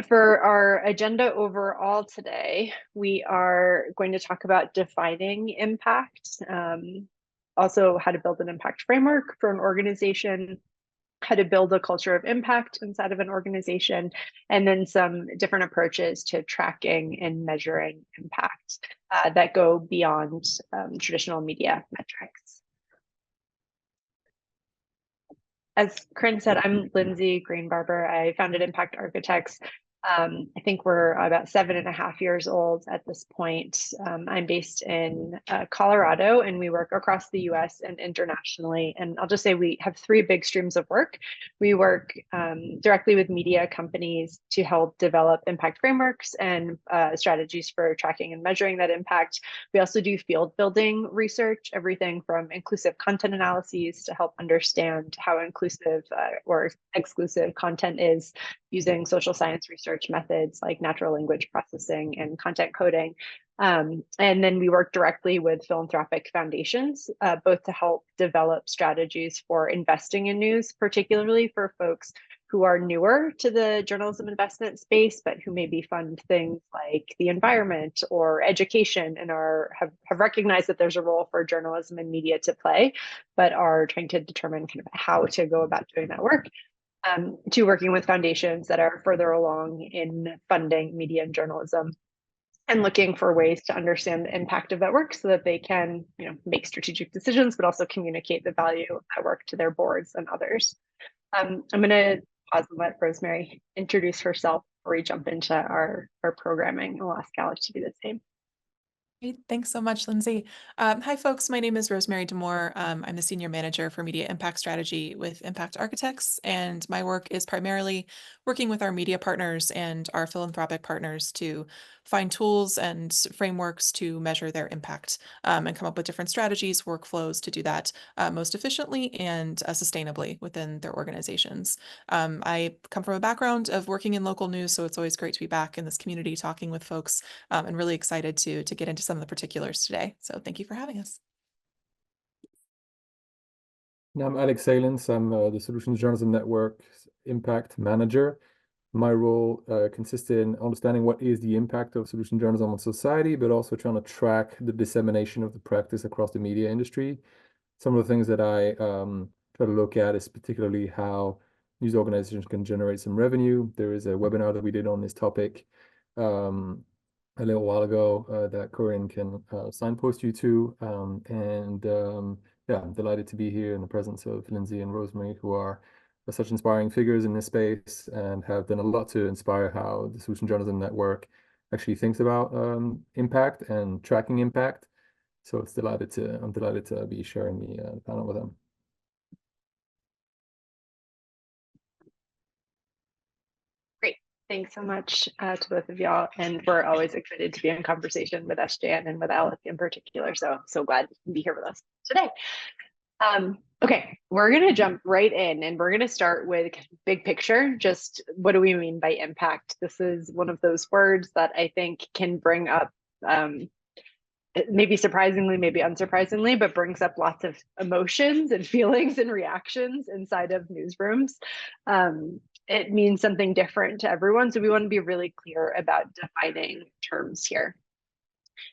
For our agenda overall today, we are going to talk about defining impact, also how to build an impact framework for an organization, how to build a culture of impact inside of an organization, and then some different approaches to tracking and measuring impact that go beyond traditional media metrics. As Corinne said, I'm Lindsay Green Barber. I founded Impact Architects. I think we're about 7.5 years old at this point. I'm based in Colorado, and we work across the US and internationally. And I'll just say we have three big streams of work. We work directly with media companies to help develop impact frameworks and strategies for tracking and measuring that impact. We also do field building research, everything from inclusive content analyses to help understand how inclusive or exclusive content is, using social science research methods like natural language processing and content coding. And then we work directly with philanthropic foundations, both to help develop strategies for investing in news, particularly for folks who are newer to the journalism investment space, but who maybe fund things like the environment or education and have recognized that there's a role for journalism and media to play, but are trying to determine kind of how to go about doing that work. To working with foundations that are further along in funding media and journalism and looking for ways to understand the impact of that work so that they can, make strategic decisions, but also communicate the value of that work to their boards and others. I'm going to pause and let Rosemary introduce herself before we jump into our programming, and we'll ask Alex to do the same. Great. Thanks so much, Lindsay. Hi, folks. My name is Rosemary D'Amour. I'm the Senior Manager for Media Impact Strategy with Impact Architects, and my work is primarily working with our media partners and our philanthropic partners to find tools and frameworks to measure their impact and come up with different strategies, workflows to do that most efficiently and sustainably within their organizations. I come from a background of working in local news, so it's always great to be back in this community talking with folks and really excited to get into some of the particulars today. So thank you for having us. Now, I'm Alex Salins. I'm the Solutions Journalism Network Impact Manager. My role consists in understanding what is the impact of solution journalism on society, but also trying to track the dissemination of the practice across the media industry. Some of the things that I try to look at is particularly how news organizations can generate some revenue. There is a webinar that we did on this topic a little while ago that Corinne can signpost you to. Yeah, I'm delighted to be here in the presence of Lindsay and Rosemary, who are such inspiring figures in this space and have done a lot to inspire how the Solution Journalism Network actually thinks about impact and tracking impact. So I'm delighted to be sharing the panel with them. Thanks so much to both of y'all. And we're always excited to be in conversation with SJN and with Alex in particular. So glad to be here with us today. Okay, we're going to jump right in and we're going to start with big picture. Just what do we mean by impact? This is one of those words that I think can bring up, maybe surprisingly, maybe unsurprisingly, but brings up lots of emotions and feelings and reactions inside of newsrooms. It means something different to everyone. So we want to be really clear about defining terms here.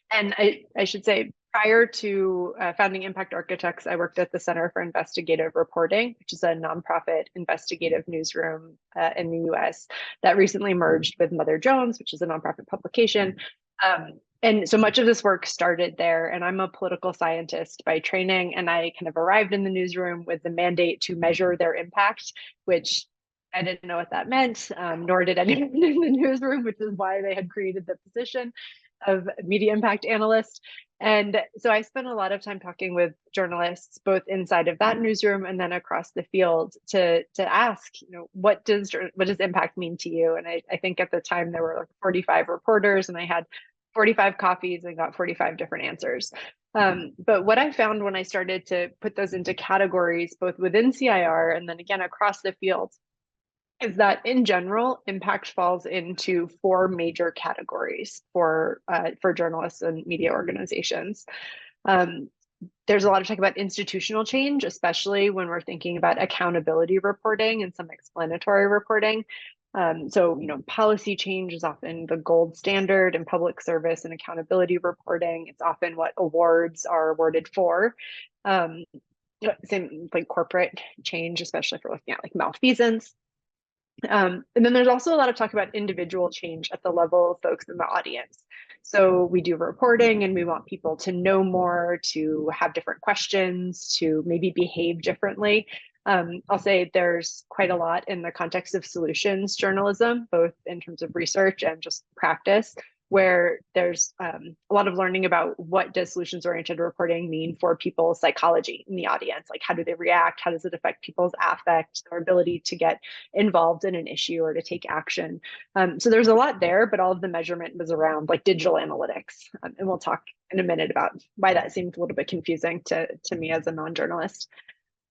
And I should say, prior to founding Impact Architects, I worked at the Center for Investigative Reporting, which is a nonprofit investigative newsroom in the US that recently merged with Mother Jones, which is a nonprofit publication. And so much of this work started there, and I'm a political scientist by training, and I kind of arrived in the newsroom with the mandate to measure their impact, which I didn't know what that meant, nor did anyone in the newsroom, which is why they had created the position of media impact analyst. And so I spent a lot of time talking with journalists, both inside of that newsroom and then across the field, to ask, what does impact mean to you? And I think at the time there were like 45 reporters, and I had 45 coffees and got 45 different answers. But what I found when I started to put those into categories, both within CIR and then again across the field, is that in general, impact falls into four major categories for journalists and media organizations. There's a lot of talk about institutional change, especially when we're thinking about accountability reporting and some explanatory reporting. So, policy change is often the gold standard in public service and accountability reporting. It's often what awards are awarded for. Same like corporate change, especially for looking at like malfeasance. And then there's also a lot of talk about individual change at the level of folks in the audience. So we do reporting and we want people to know more, to have different questions, to maybe behave differently. I'll say there's quite a lot in the context of solutions journalism, both in terms of research and just practice, where there's a lot of learning about what does solutions-oriented reporting mean for people's psychology in the audience. Like, how do they react? How does it affect people's affect, their ability to get involved in an issue or to take action? So there's a lot there, but all of the measurement was around like digital analytics. And we'll talk in a minute about why that seems a little bit confusing to me as a non-journalist.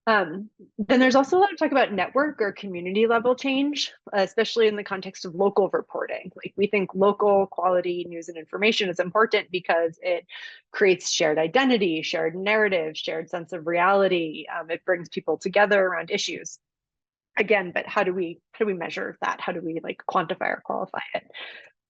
Then there's also a lot of talk about network or community level change, especially in the context of local reporting. Like, we think local quality news and information is important because it creates shared identity, shared narrative, shared sense of reality. It brings people together around issues. Again, but how do we measure that? How do we like quantify or qualify it?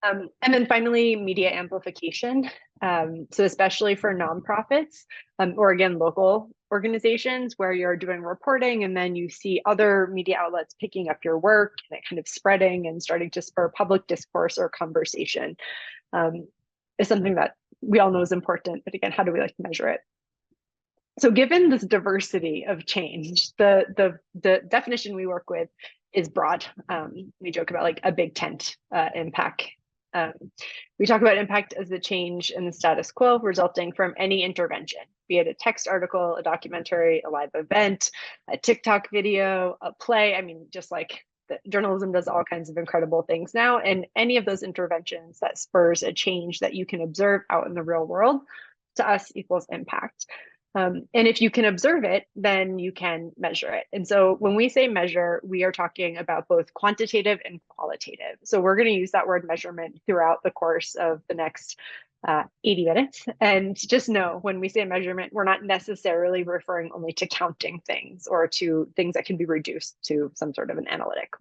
And then finally, media amplification. So especially for nonprofits, or again, local organizations where you're doing reporting and then you see other media outlets picking up your work and it kind of spreading and starting to spur public discourse or conversation, is something that we all know is important. But again, how do we like measure it? So given this diversity of change, the definition we work with is broad. We joke about like a big tent impact. We talk about impact as the change in the status quo resulting from any intervention, be it a text article, a documentary, a live event, a TikTok video, a play. I mean, just like journalism does all kinds of incredible things now, and any of those interventions that spurs a change that you can observe out in the real world, to us equals impact. And if you can observe it, then you can measure it. And so when we say measure, we are talking about both quantitative and qualitative. So we're going to use that word measurement throughout the course of the next 80 minutes. And just know, when we say measurement, we're not necessarily referring only to counting things or to things that can be reduced to some sort of an analytic.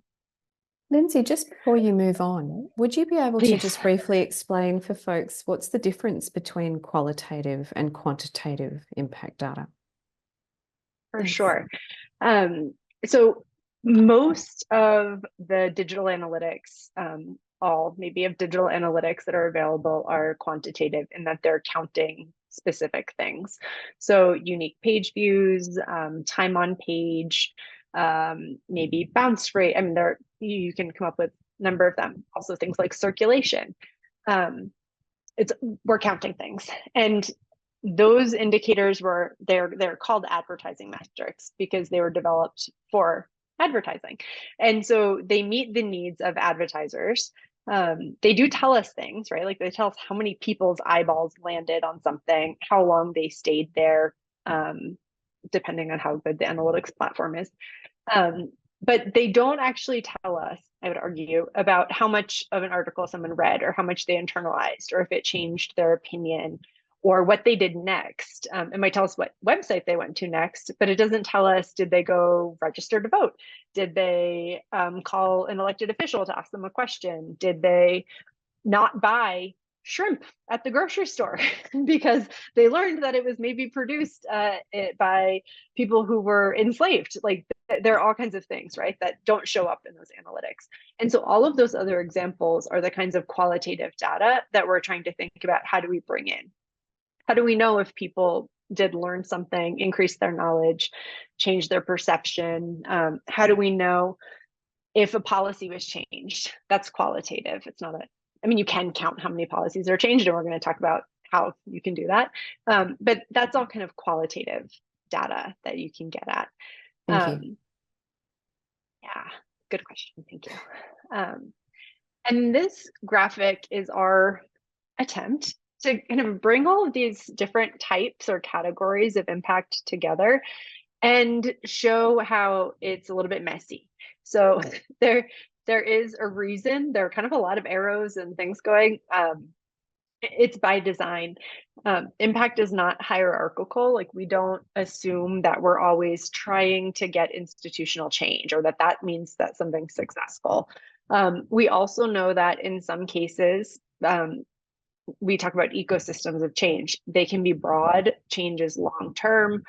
Lindsay, just before you move on, would you be able to Please. just briefly explain for folks what's the difference between qualitative and quantitative impact data? For Thanks. sure. So most of the digital analytics, all maybe of digital analytics that are available are quantitative in that they're counting specific things. So unique page views, time on page, maybe bounce rate. I mean, you can come up with a number of them. Also things like circulation. We're counting things, and those indicators they're called advertising metrics because they were developed for advertising, and so they meet the needs of advertisers. They do tell us things, right? Like, they tell us how many people's eyeballs landed on something, how long they stayed there, depending on how good the analytics platform is. But they don't actually tell us, I would argue, about how much of an article someone read or how much they internalized or if it changed their opinion or what they did next. It might tell us what website they went to next, but it doesn't tell us, did they go register to vote? Did they call an elected official to ask them a question? Did they not buy shrimp at the grocery store because they learned that it was maybe produced by people who were enslaved? Like, there are all kinds of things, right, that don't show up in those analytics. And so all of those other examples are the kinds of qualitative data that we're trying to think about. How do we bring in? How do we know if people did learn something, increase their knowledge, change their perception? How do we know if a policy was changed? That's qualitative. It's not I mean, you can count how many policies are changed, and we're going to talk about how you can do that. But that's all kind of qualitative data that you can get at. Thank you. Yeah, good question. Thank you. And this graphic is our attempt to kind of bring all of these different types or categories of impact together and show how it's a little bit messy. So there is a reason. There are kind of a lot of arrows and things going. It's by design. Impact is not hierarchical. Like, we don't assume that we're always trying to get institutional change or that means that something's successful. We also know that in some cases, we talk about ecosystems of change. They can be broad, changes long term.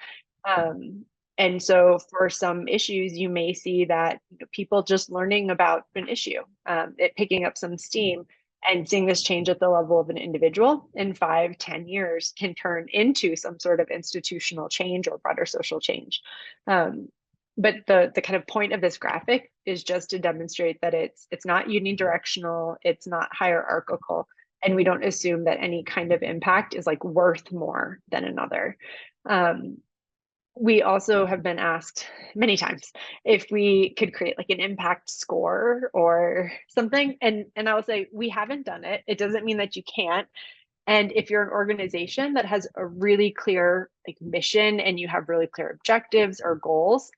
And so for some issues, you may see that people just learning about an issue, it picking up some steam, and seeing this change at the level of an individual in 5-10 years can turn into some sort of institutional change or broader social change. But the kind of point of this graphic is just to demonstrate that it's not unidirectional, it's not hierarchical, and we don't assume that any kind of impact is like worth more than another. We also have been asked many times if we could create like an impact score or something. And I will say, we haven't done it. It doesn't mean that you can't. And if you're an organization that has a really clear like mission and you have really clear objectives or goals,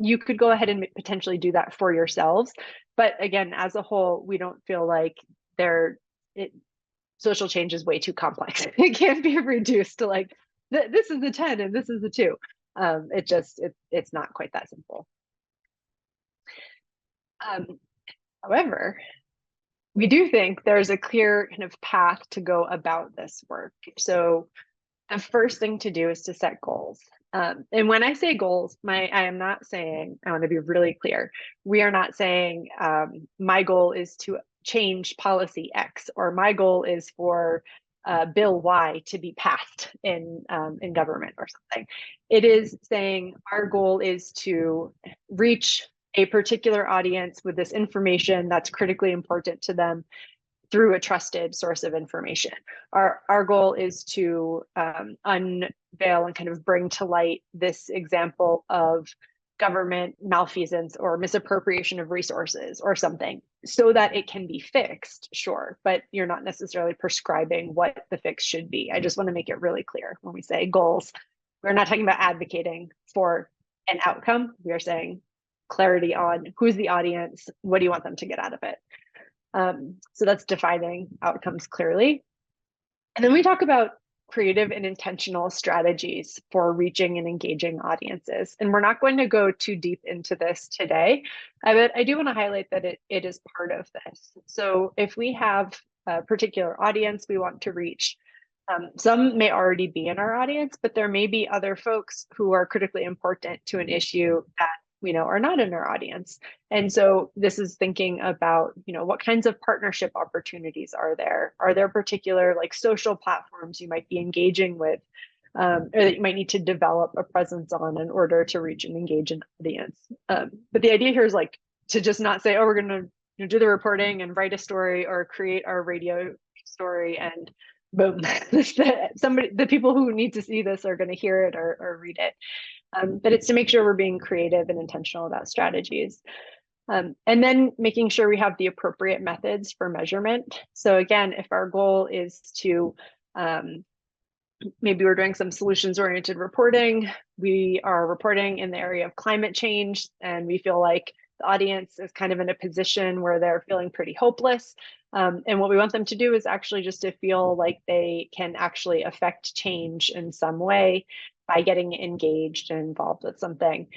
you could go ahead and potentially do that for yourselves. But again, as a whole, we don't feel like social change is way too complex. It can't be reduced to like, this is the 10 and this is the 2. It's not quite that simple. However, we do think there's a clear kind of path to go about this work. So the first thing to do is to set goals. And when I say goals, I am not saying, I want to be really clear, we are not saying my goal is to change policy X, or my goal is for bill Y to be passed in government or something. It is saying our goal is to reach a particular audience with this information that's critically important to them through a trusted source of information. Our goal is to unveil and kind of bring to light this example of government malfeasance or misappropriation of resources or something, so that it can be fixed, sure, but you're not necessarily prescribing what the fix should be. I just want to make it really clear when we say goals, we're not talking about advocating for an outcome. We are saying clarity on who's the audience, what do you want them to get out of it? So that's defining outcomes clearly. And then we talk about creative and intentional strategies for reaching and engaging audiences. And we're not going to go too deep into this today, but I do want to highlight that it is part of this. So if we have a particular audience we want to reach, some may already be in our audience, but there may be other folks who are critically important to an issue that are not in our audience. And so this is thinking about, what kinds of partnership opportunities are there? Are there particular like social platforms you might be engaging with, or that you might need to develop a presence on in order to reach and engage an audience? But the idea here is like to just not say, oh, we're going to do the reporting and write a story or create our radio story and boom, the people who need to see this are going to hear it or read it. But it's to make sure we're being creative and intentional about strategies. And then making sure we have the appropriate methods for measurement. So again, if our goal is to, maybe we're doing some solutions-oriented reporting, we are reporting in the area of climate change, and we feel like the audience is kind of in a position where they're feeling pretty hopeless. And what we want them to do is actually just to feel like they can actually affect change in some way by getting engaged and involved with something.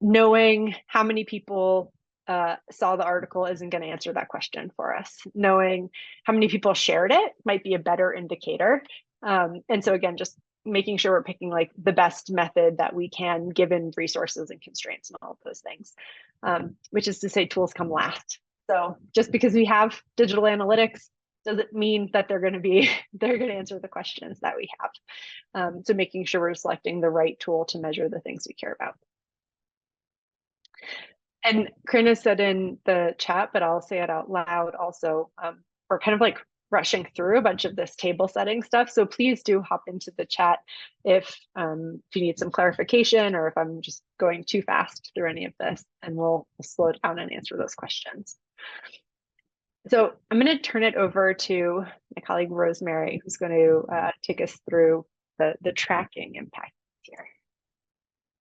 Knowing how many people saw the article isn't going to answer that question for us. Knowing how many people shared it might be a better indicator. And so again, just making sure we're picking like the best method that we can given resources and constraints and all of those things, which is to say tools come last. So just because we have digital analytics doesn't mean that they're going to answer the questions that we have. So making sure we're selecting the right tool to measure the things we care about. And Corinne has said in the chat, but I'll say it out loud also, we're kind of like rushing through a bunch of this table setting stuff. So please do hop into the chat if you need some clarification or if I'm just going too fast through any of this, and we'll slow down and answer those questions. So I'm going to turn it over to my colleague Rosemary, who's going to take us through the tracking impact here.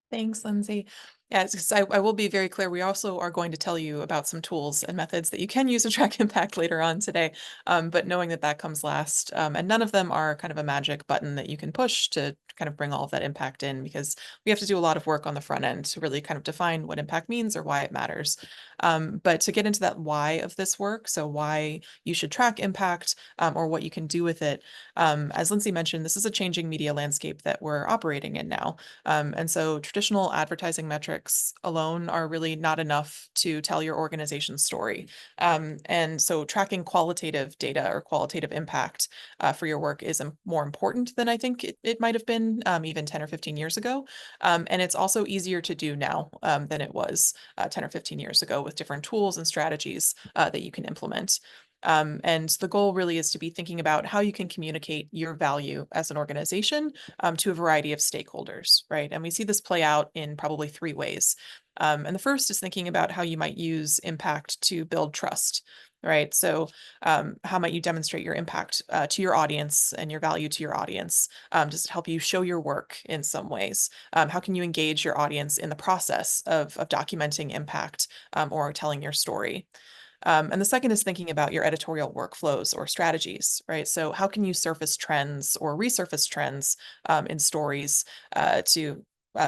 Thanks, Lindsay. Yes, I will be very clear. We also are going to tell you about some tools and methods that you can use to track impact later on today, but knowing that comes last, and none of them are kind of a magic button that you can push to kind of bring all of that impact in, because we have to do a lot of work on the front end to really kind of define what impact means or why it matters. But to get into that why of this work, so why you should track impact or what you can do with it, as Lindsay mentioned, this is a changing media landscape that we're operating in now. And so traditional advertising metrics alone are really not enough to tell your organization's story. And so tracking qualitative data or qualitative impact for your work is more important than I think it might have been even 10 or 15 years ago. And it's also easier to do now than it was 10 or 15 years ago with different tools and strategies that you can implement. And the goal really is to be thinking about how you can communicate your value as an organization to a variety of stakeholders, right? And we see this play out in probably 3 ways. And the first is thinking about how you might use impact to build trust, right? So how might you demonstrate your impact to your audience and your value to your audience? Does it help you show your work in some ways? How can you engage your audience in the process of documenting impact or telling your story? And the second is thinking about your editorial workflows or strategies, right? So how can you surface trends or resurface trends in stories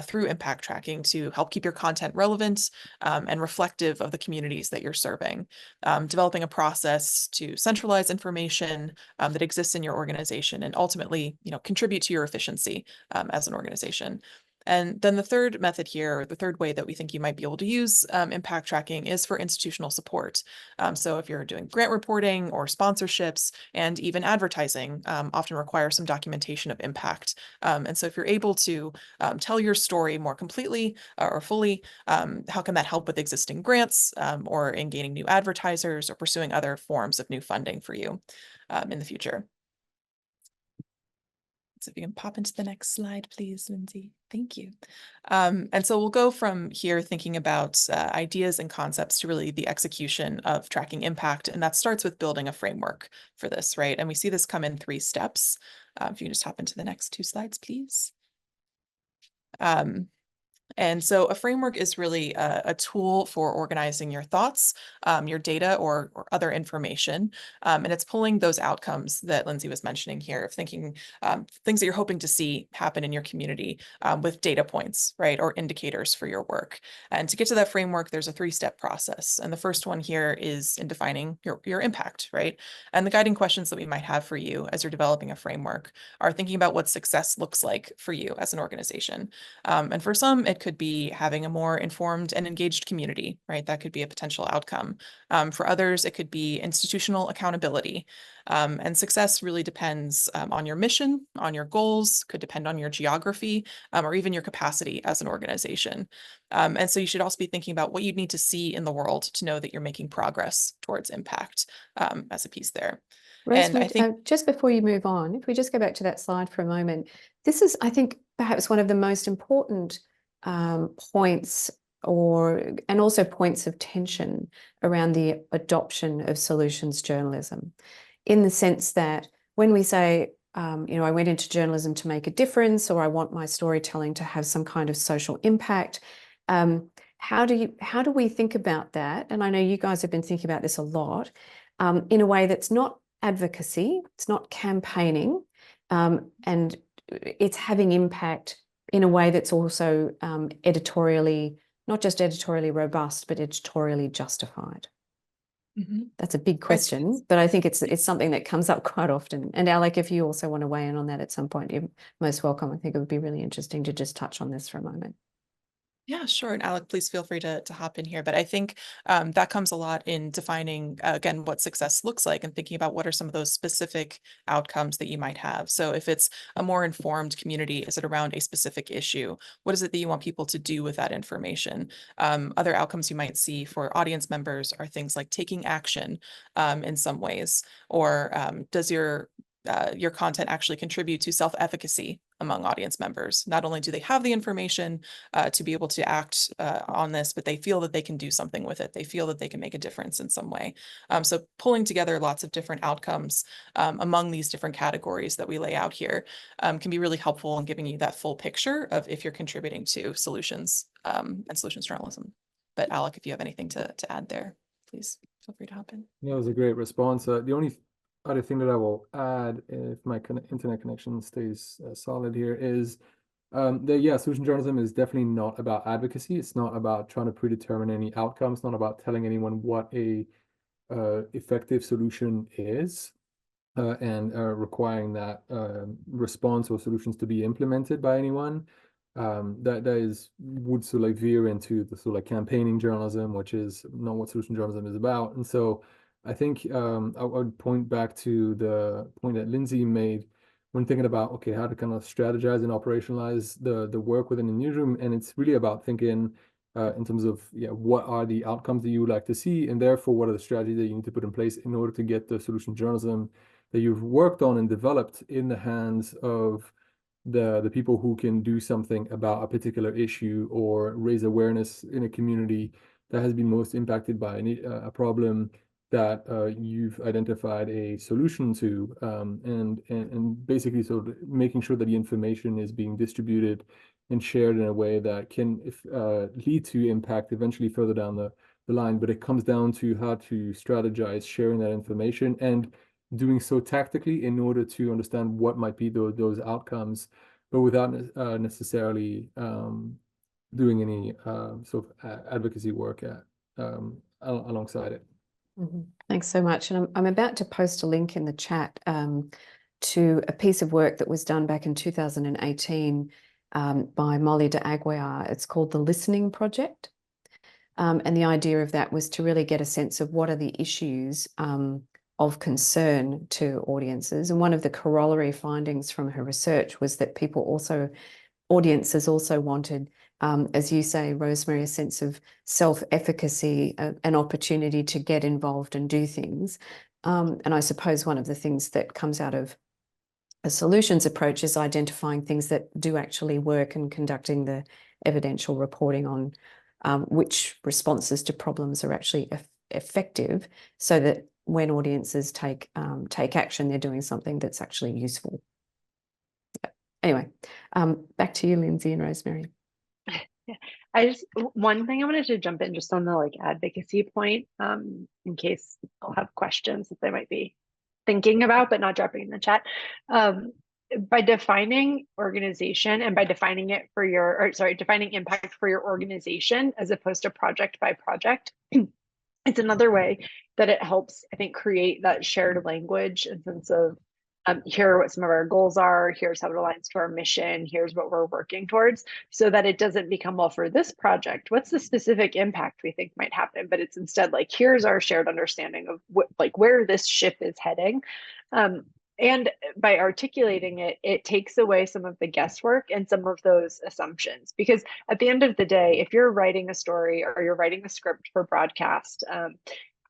through impact tracking to help keep your content relevant and reflective of the communities that you're serving? Developing a process to centralize information that exists in your organization and ultimately, contribute to your efficiency as an organization. And then the third method here, or the third way that we think you might be able to use impact tracking is for institutional support. So if you're doing grant reporting or sponsorships and even advertising, often require some documentation of impact. And so if you're able to tell your story more completely or fully, how can that help with existing grants or in gaining new advertisers or pursuing other forms of new funding for you in the future? So if you can pop into the next slide, please, Lindsay. Thank you. And so we'll go from here thinking about ideas and concepts to really the execution of tracking impact. And that starts with building a framework for this, right? And we see this come in 3 steps. If you can just hop into the next 2 slides, please. And so a framework is really a tool for organizing your thoughts, your data or other information. And it's pulling those outcomes that Lindsay was mentioning here of thinking things that you're hoping to see happen in your community with data points, right, or indicators for your work. And to get to that framework, there's a 3-step process. And the first one here is in defining your impact, right? And the guiding questions that we might have for you as you're developing a framework are thinking about what success looks like for you as an organization. And for some, it could be having a more informed and engaged community, right? That could be a potential outcome. For others, it could be institutional accountability. And success really depends on your mission, on your goals, could depend on your geography, or even your capacity as an organization. And so you should also be thinking about what you'd need to see in the world to know that you're making progress towards impact as a piece there. Rosemary, And I think just before you move on, if we just go back to that slide for a moment, this is, I think, perhaps one of the most important points and also points of tension around the adoption of solutions journalism, in the sense that when we say, I went into journalism to make a difference, or I want my storytelling to have some kind of social impact, how do we think about that? And I know you guys have been thinking about this a lot, in a way that's not advocacy, it's not campaigning, and it's having impact in a way that's also editorially, not just editorially robust, but editorially justified. That's a big question, but I think it's something that comes up quite often. And Alec, if you also want to weigh in on that at some point, you're most welcome. I think it would be really interesting to just touch on this for a moment. Yeah, sure. And Alec, please feel free to hop in here. But I think that comes a lot in defining, again, what success looks like and thinking about what are some of those specific outcomes that you might have. So if it's a more informed community, is it around a specific issue? What is it that you want people to do with that information? Other outcomes you might see for audience members are things like taking action in some ways, or does your content actually contribute to self-efficacy among audience members? Not only do they have the information to be able to act on this, but they feel that they can do something with it. They feel that they can make a difference in some way. So pulling together lots of different outcomes among these different categories that we lay out here can be really helpful in giving you that full picture of if you're contributing to solutions and solutions journalism. But Alec, if you have anything to add there, please feel free to hop in. Yeah, it was a great response. The only other thing that I will add, if my internet connection stays solid here, is that solution journalism is definitely not about advocacy. It's not about trying to predetermine any outcomes. It's not about telling anyone what a effective solution is. And requiring that response or solutions to be implemented by anyone. That would sort of like veer into the sort of like campaigning journalism, which is not what solution journalism is about. And so I think I would point back to the point that Lindsay made when thinking about, okay, how to kind of strategize and operationalize the work within the newsroom. And it's really about thinking in terms of what are the outcomes that you would like to see, and therefore what are the strategies that you need to put in place in order to get the solution journalism that you've worked on and developed in the hands of the people who can do something about a particular issue or raise awareness in a community that has been most impacted by a problem that you've identified a solution to, and basically sort of making sure that the information is being distributed and shared in a way that can lead to impact eventually further down the line. But it comes down to how to strategize sharing that information and doing so tactically in order to understand what might be those outcomes, but without necessarily doing any sort of advocacy work alongside it. Thanks so much. And I'm about to post a link in the chat to a piece of work that was done back in 2018 by Molly D'Aguiar. It's called the Listening Project. And the idea of that was to really get a sense of what are the issues of concern to audiences. And one of the corollary findings from her research was that audiences also wanted, as you say, Rosemary, a sense of self-efficacy, an opportunity to get involved and do things. And I suppose one of the things that comes out of a solutions approach is identifying things that do actually work and conducting the evidential reporting on which responses to problems are actually effective, so that when audiences take action, they're doing something that's actually useful. Anyway, back to you, Lindsay and Rosemary. Yeah, one thing I wanted to jump in just on the advocacy point, in case I'll have questions that they might be thinking about but not dropping in the chat. By defining organization and by defining it for defining impact for your organization as opposed to project by project, it's another way that it helps, I think, create that shared language and sense of here are what some of our goals are, here's how it aligns to our mission, here's what we're working towards, so that it doesn't become, well, for this project, what's the specific impact we think might happen? But it's instead here's our shared understanding of where this ship is heading. And by articulating it, it takes away some of the guesswork and some of those assumptions. Because at the end of the day, if you're writing a story or you're writing a script for broadcast,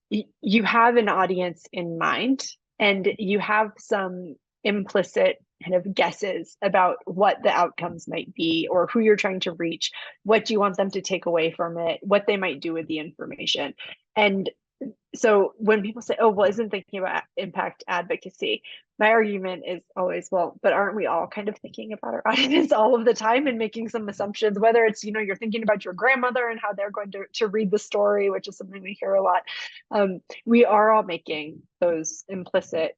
you have an audience in mind, and you have some implicit kind of guesses about what the outcomes might be or who you're trying to reach, what you want them to take away from it, what they might do with the information. And so when people say, oh, well, isn't thinking about impact advocacy? My argument is always, well, but aren't we all kind of thinking about our audience all of the time and making some assumptions, whether it's, you're thinking about your grandmother and how they're going to read the story, which is something we hear a lot. We are all making those implicit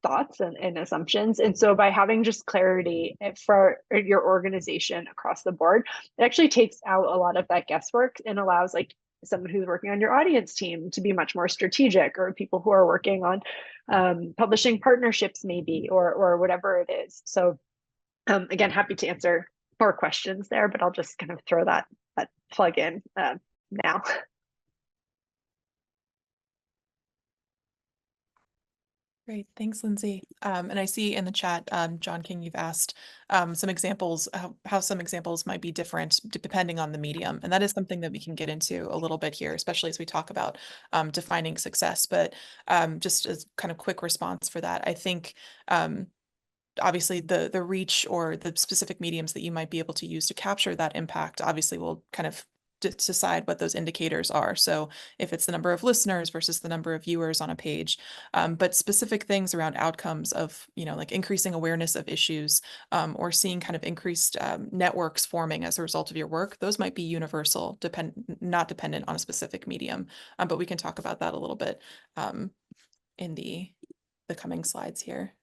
thoughts and assumptions. And so by having just clarity for your organization across the board, it actually takes out a lot of that guesswork and allows someone who's working on your audience team to be much more strategic, or people who are working on publishing partnerships maybe, or whatever it is. So again, happy to answer more questions there, but I'll just kind of throw that plug in now. Great, thanks, Lindsay. And I see in the chat, John King, you've asked some examples, how some examples might be different depending on the medium. And that is something that we can get into a little bit here, especially as we talk about defining success. But just as kind of quick response for that, I think obviously the reach or the specific mediums that you might be able to use to capture that impact obviously will kind of decide what those indicators are. So if it's the number of listeners versus the number of viewers on a page, but specific things around outcomes of, increasing awareness of issues, or seeing kind of increased networks forming as a result of your work, those might be universal, not dependent on a specific medium. But we can talk about that a little bit in the the coming slides here.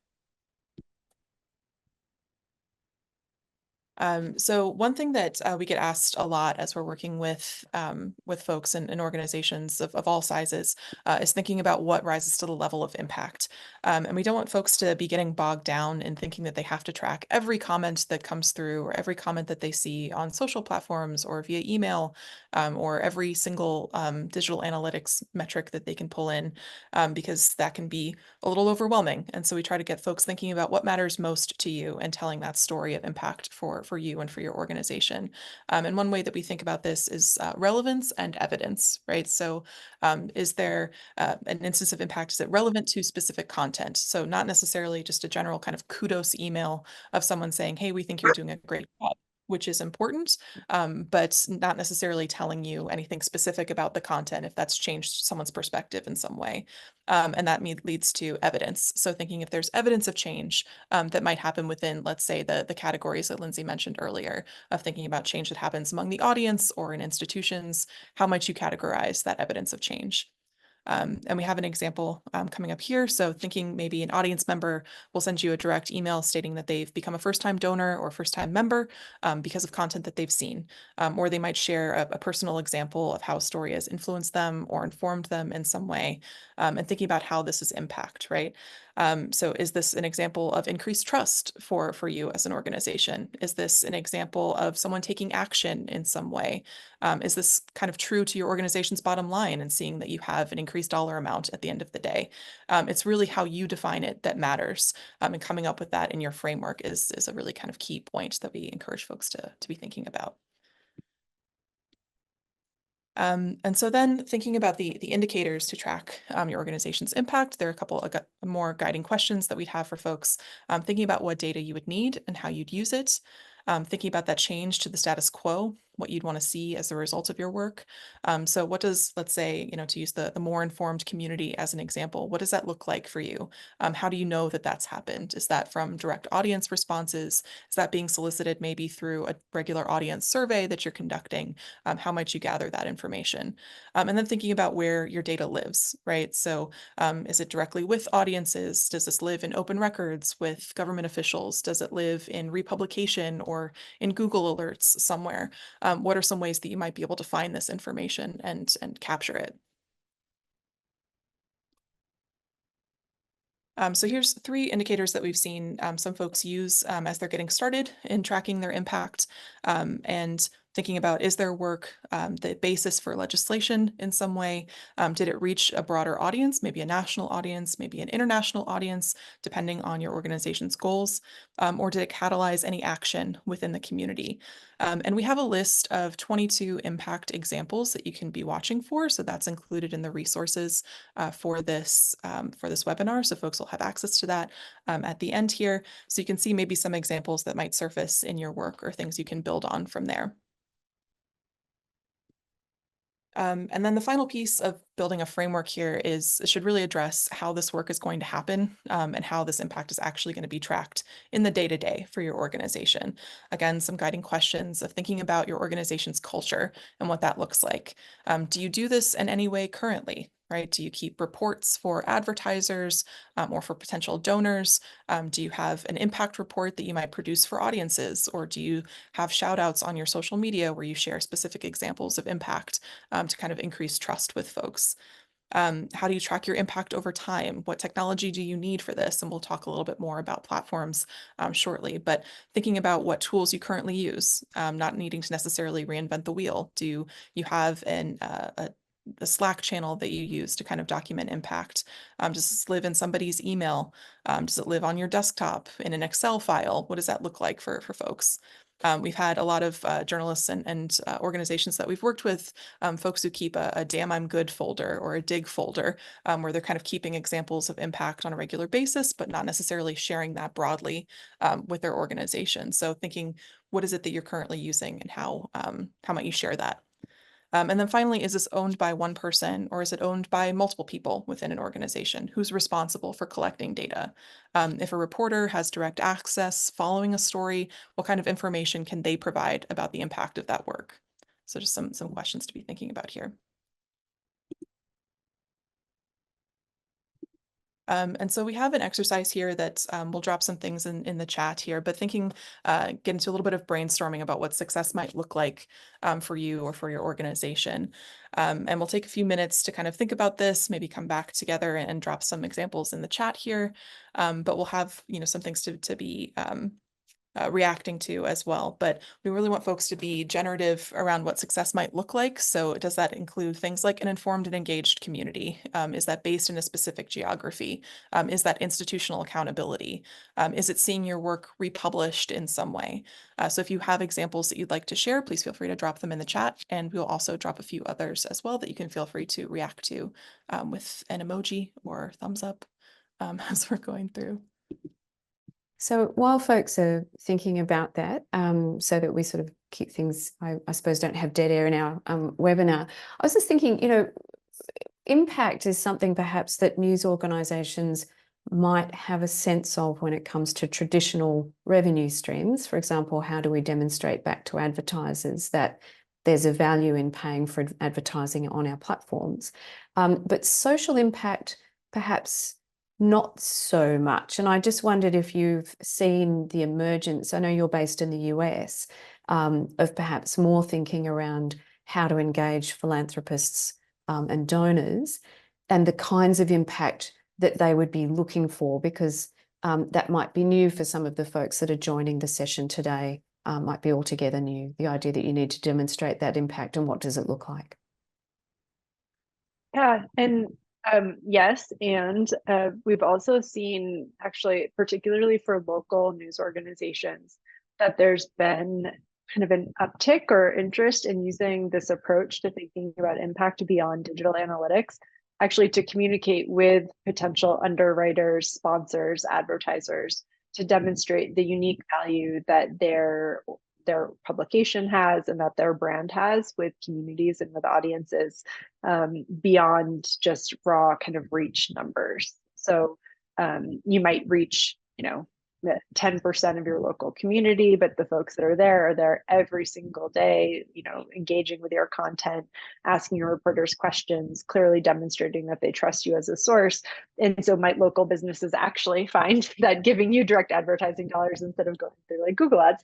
So one thing that we get asked a lot as we're working with folks and organizations of all sizes is thinking about what rises to the level of impact. And we don't want folks to be getting bogged down in thinking that they have to track every comment that comes through or every comment that they see on social platforms or via email, or every single digital analytics metric that they can pull in, because that can be a little overwhelming. And so we try to get folks thinking about what matters most to you and telling that story of impact for you and for your organization. And one way that we think about this is relevance and evidence, right? So is there an instance of impact? Is it relevant to specific content? So not necessarily just a general kind of kudos email of someone saying, hey, we think you're doing a great job, which is important, but not necessarily telling you anything specific about the content if that's changed someone's perspective in some way. And that leads to evidence. So thinking if there's evidence of change that might happen within, let's say, the categories that Lindsay mentioned earlier, of thinking about change that happens among the audience or in institutions, how might you categorize that evidence of change? And we have an example coming up here. So thinking maybe an audience member will send you a direct email stating that they've become a first-time donor or first-time member because of content that they've seen. Or they might share a personal example of how a story has influenced them or informed them in some way, and thinking about how this is impact, right? So is this an example of increased trust for you as an organization? Is this an example of someone taking action in some way? Is this kind of true to your organization's bottom line and seeing that you have an increased dollar amount at the end of the day? It's really how you define it that matters. And coming up with that in your framework is a really kind of key point that we encourage folks to be thinking about. And so then thinking about the indicators to track your organization's impact, there are a couple of more guiding questions that we'd have for folks, thinking about what data you would need and how you'd use it, thinking about that change to the status quo, what you'd want to see as a result of your work. So what does, let's say, to use the more informed community as an example, what does that look like for you? How do you know that that's happened? Is that from direct audience responses? Is that being solicited maybe through a regular audience survey that you're conducting? How might you gather that information? And then thinking about where your data lives, right? So is it directly with audiences? Does this live in open records with government officials? Does it live in republication or in Google alerts somewhere? What are some ways that you might be able to find this information and capture it? So here's 3 indicators that we've seen some folks use as they're getting started in tracking their impact, and thinking about, is their work the basis for legislation in some way? Did it reach a broader audience, maybe a national audience, maybe an international audience, depending on your organization's goals? Or did it catalyze any action within the community? And we have a list of 22 impact examples that you can be watching for. So that's included in the resources for this webinar. So folks will have access to that at the end here. So you can see maybe some examples that might surface in your work or things you can build on from there. And then the final piece of building a framework here should really address how this work is going to happen, and how this impact is actually going to be tracked in the day-to-day for your organization. Again, some guiding questions of thinking about your organization's culture and what that looks like. Do you do this in any way currently? Right? Do you keep reports for advertisers or for potential donors? Do you have an impact report that you might produce for audiences? Or do you have shout outs on your social media where you share specific examples of impact to kind of increase trust with folks? How do you track your impact over time? What technology do you need for this? And we'll talk a little bit more about platforms shortly, but thinking about what tools you currently use, not needing to necessarily reinvent the wheel. Do you have a Slack channel that you use to kind of document impact? Does this live in somebody's email? Does it live on your desktop in an Excel file? What does that look like for folks? We've had a lot of journalists and organizations that we've worked with, folks who keep a Damn I'm Good folder or a dig folder, where they're kind of keeping examples of impact on a regular basis, but not necessarily sharing that broadly with their organization. So thinking, what is it that you're currently using and how might you share that? And then finally, is this owned by one person or is it owned by multiple people within an organization? Who's responsible for collecting data? If a reporter has direct access following a story, what kind of information can they provide about the impact of that work? So just some questions to be thinking about here. And so we have an exercise here that we'll drop some things in the chat here, but thinking, get into a little bit of brainstorming about what success might look like for you or for your organization. And we'll take a few minutes to kind of think about this, maybe come back together and drop some examples in the chat here. But we'll have, some things to be reacting to as well. But we really want folks to be generative around what success might look like. So does that include things like an informed and engaged community? Is that based in a specific geography? Is that institutional accountability? Is it seeing your work republished in some way? So if you have examples that you'd like to share, please feel free to drop them in the chat. And we'll also drop a few others as well that you can feel free to react to with an emoji or thumbs up as we're going through. So while folks are thinking about that, so that we sort of keep things, I suppose, don't have dead air in our webinar, I was just thinking, impact is something perhaps that news organisations might have a sense of when it comes to traditional revenue streams. For example, how do we demonstrate back to advertisers that there's a value in paying for advertising on our platforms? But social impact, perhaps not so much. And I just wondered if you've seen the emergence, I know you're based in the US, of perhaps more thinking around how to engage philanthropists and donors and the kinds of impact that they would be looking for, because that might be new for some of the folks that are joining the session today, might be altogether new, the idea that you need to demonstrate that impact and what does it look like? Yeah, and yes, and we've also seen, actually, particularly for local news organizations, that there's been kind of an uptick or interest in using this approach to thinking about impact beyond digital analytics, actually to communicate with potential underwriters, sponsors, advertisers, to demonstrate the unique value that their publication has and that their brand has with communities and with audiences, beyond just raw kind of reach numbers. So you might reach, 10% of your local community, but the folks that are there every single day, engaging with your content, asking your reporters questions, clearly demonstrating that they trust you as a source. And so might local businesses actually find that giving you direct advertising dollars instead of going through like Google Ads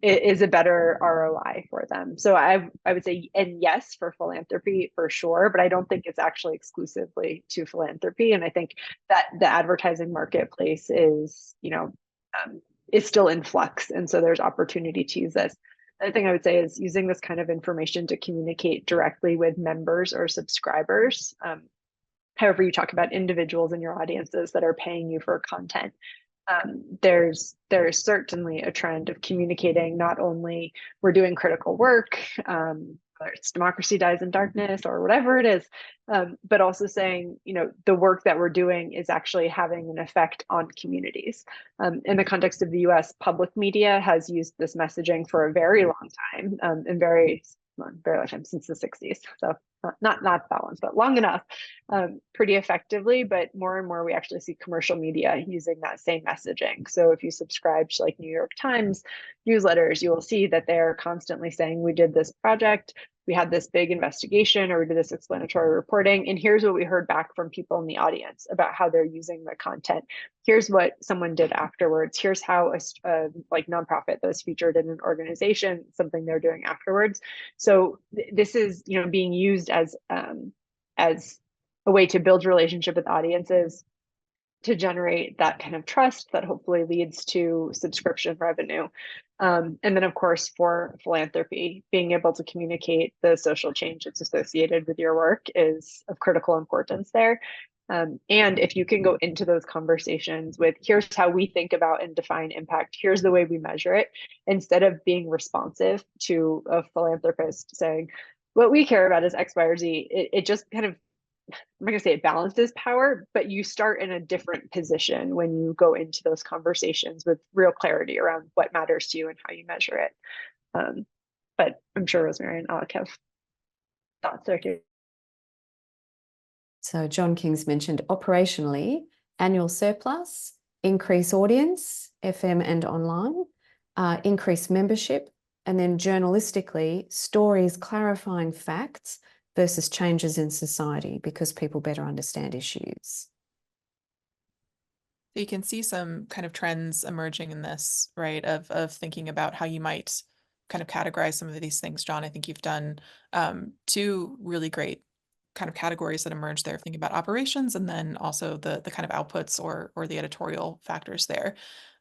is a better ROI for them. So I would say, and yes, for philanthropy for sure, but I don't think it's actually exclusively to philanthropy. And I think that the advertising marketplace is, is still in flux. And so there's opportunity to use this. The other thing I would say is using this kind of information to communicate directly with members or subscribers. However you talk about individuals in your audiences that are paying you for content. There's certainly a trend of communicating not only we're doing critical work, whether it's democracy dies in darkness or whatever it is, but also saying, the work that we're doing is actually having an effect on communities. In the context of the US, public media has used this messaging for a very long time, and very long time, since the 60s. So not that long, but long enough, pretty effectively. But more and more, we actually see commercial media using that same messaging. So if you subscribe to like New York Times newsletters, you will see that they're constantly saying, we did this project, we had this big investigation, or we did this explanatory reporting, and here's what we heard back from people in the audience about how they're using the content. Here's what someone did afterwards. Here's how a like nonprofit that was featured in an organization, something they're doing afterwards. So this is, being used as a way to build relationship with audiences, to generate that kind of trust that hopefully leads to subscription revenue. And then, of course, for philanthropy, being able to communicate the social change that's associated with your work is of critical importance there. And if you can go into those conversations with, here's how we think about and define impact, here's the way we measure it, instead of being responsive to a philanthropist saying, what we care about is X, Y, or Z, it just kind of, I'm not gonna say it balances power, but you start in a different position when you go into those conversations with real clarity around what matters to you and how you measure it. But I'm sure Rosemary and Alec have thoughts there too. So John King's mentioned operationally, annual surplus, increase audience, FM and online, increase membership, and then journalistically, stories clarifying facts versus changes in society because people better understand issues. You can see some kind of trends emerging in this, right? Of thinking about how you might kind of categorize some of these things. John, I think you've done two really great kind of categories that emerge there, thinking about operations and then also the kind of outputs or the editorial factors there.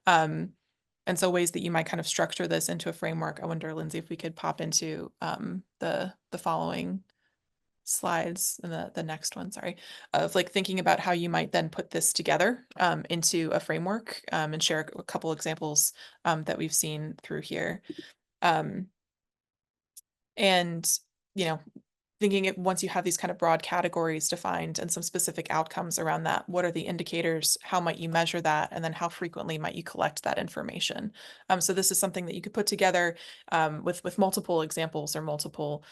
And so ways that you might kind of structure this into a framework. I wonder, Lindsay, if we could pop into the following slides and the next one, sorry, of like thinking about how you might then put this together into a framework and share a couple examples that we've seen through here. And, you know, thinking it once you have these kind of broad categories defined and some specific outcomes around that, what are the indicators? How might you measure that? And then how frequently might you collect that information? So this is something that you could put together with multiple examples or multiple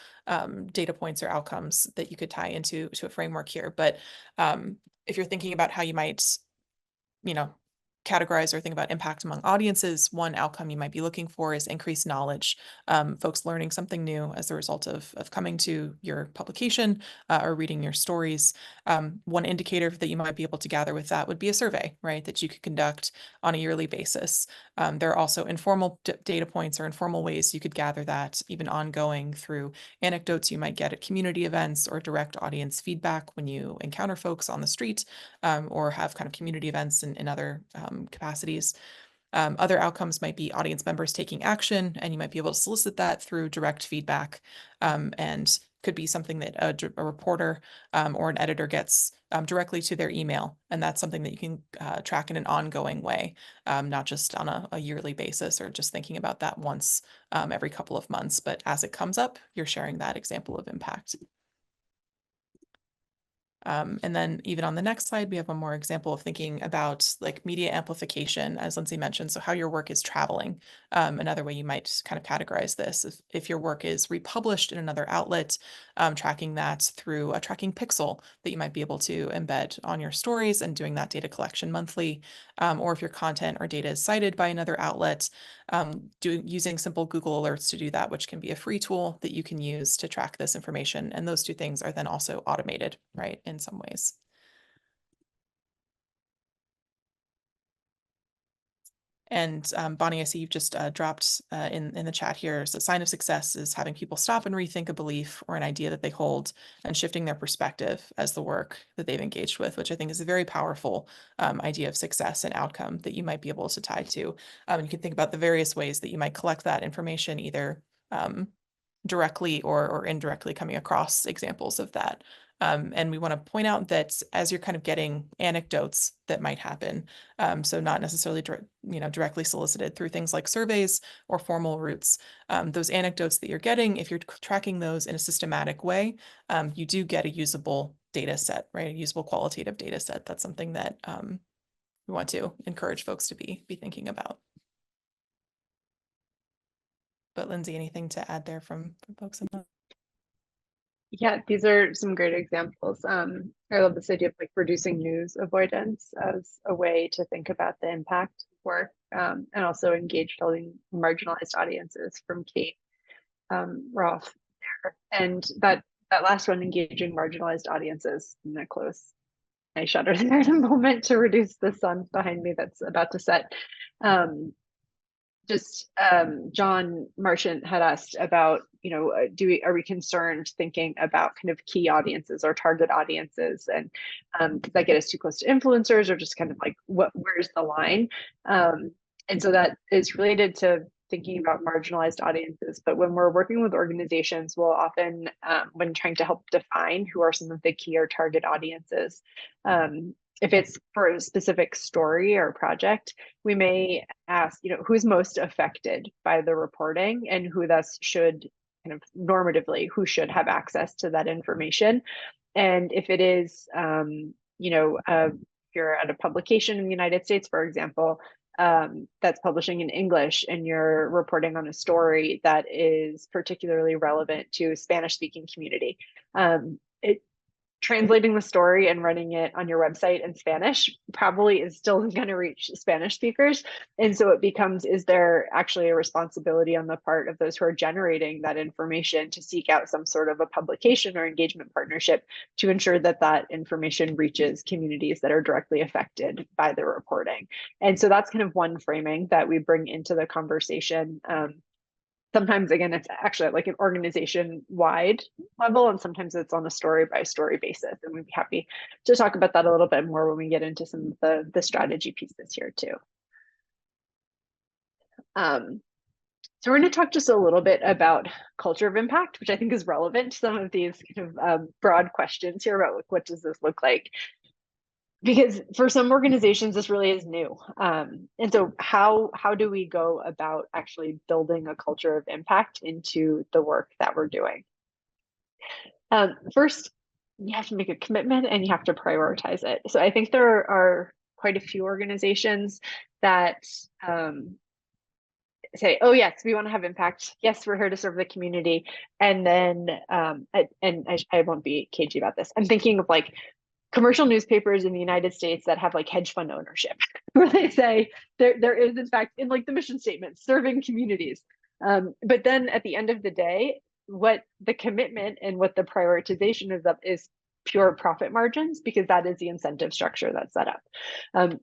data points or outcomes that you could tie into a framework here. But if you're thinking about how you might, you know, categorize or think about impact among audiences, one outcome you might be looking for is increased knowledge, folks learning something new as a result of coming to your publication or reading your stories. One indicator that you might be able to gather with that would be a survey, right, that you could conduct on a yearly basis. There are also informal data points or informal ways you could gather that, even ongoing through anecdotes you might get at community events or direct audience feedback when you encounter folks on the street or have kind of community events in other capacities. Other outcomes might be audience members taking action, and you might be able to solicit that through direct feedback and could be something that a reporter or an editor gets directly to their email. And that's something that you can track in an ongoing way, not just on a yearly basis or just thinking about that once every couple of months. But as it comes up, you're sharing that example of impact. And then even on the next slide, we have one more example of thinking about like media amplification, as Lindsay mentioned. So how your work is traveling. Another way you might kind of categorize this, if your work is republished in another outlet, tracking that through a tracking pixel that you might be able to embed on your stories and doing that data collection monthly. Or if your content or data is cited by another outlet, using simple Google alerts to do that, which can be a free tool that you can use to track this information. And those two things are then also automated, right, in some ways. And Bonnie, I see you've just dropped in the chat here. So sign of success is having people stop and rethink a belief or an idea that they hold and shifting their perspective as the work that they've engaged with, which I think is a very powerful idea of success and outcome that you might be able to tie to. You can think about the various ways that you might collect that information, either directly or indirectly coming across examples of that. And we want to point out that as you're kind of getting anecdotes that might happen, so not necessarily directly solicited through things like surveys or formal routes, those anecdotes that you're getting, if you're tracking those in a systematic way, you do get a usable data set, right? A usable qualitative data set. That's something that we want to encourage folks to be thinking about. But Lindsay, anything to add there from folks in the... Yeah, these are some great examples. I love this idea of like reducing news avoidance as a way to think about the impact of work, and also engage building marginalized audiences from Kate Roth there. And that last one, engaging marginalized audiences, I'm gonna close my shutter there in a moment to reduce the sun behind me that's about to set. John Marchant had asked about, are we concerned thinking about kind of key audiences or target audiences, and does that get us too close to influencers, or just kind of like where's the line? And so that is related to thinking about marginalized audiences. But when we're working with organizations, we'll often, when trying to help define who are some of the key or target audiences, if it's for a specific story or project, we may ask, who's most affected by the reporting and who thus should kind of normatively, who should have access to that information. And if it is, if you're at a publication in the United States, for example, that's publishing in English and you're reporting on a story that is particularly relevant to Spanish speaking community, translating the story and running it on your website in Spanish probably is still going to reach Spanish speakers. And so it becomes, is there actually a responsibility on the part of those who are generating that information to seek out some sort of a publication or engagement partnership to ensure that that information reaches communities that are directly affected by the reporting? And so that's kind of one framing that we bring into the conversation. Sometimes, again, it's actually at like an organization-wide level, and sometimes it's on a story-by-story basis. And we'd be happy to talk about that a little bit more when we get into some of the strategy pieces here too. So we're going to talk just a little bit about culture of impact, which I think is relevant to some of these kind of broad questions here about like, what does this look like? Because for some organizations, this really is new. And so how do we go about actually building a culture of impact into the work that we're doing? First, you have to make a commitment and you have to prioritize it. So I think there are quite a few organizations that say, oh yes, we want to have impact. Yes, we're here to serve the community. And then, I won't be cagey about this. I'm thinking of like commercial newspapers in the United States that have like hedge fund ownership, where they say there is in fact in like the mission statement, serving communities. But then at the end of the day, what the commitment and what the prioritization is up is pure profit margins, because that is the incentive structure that's set up.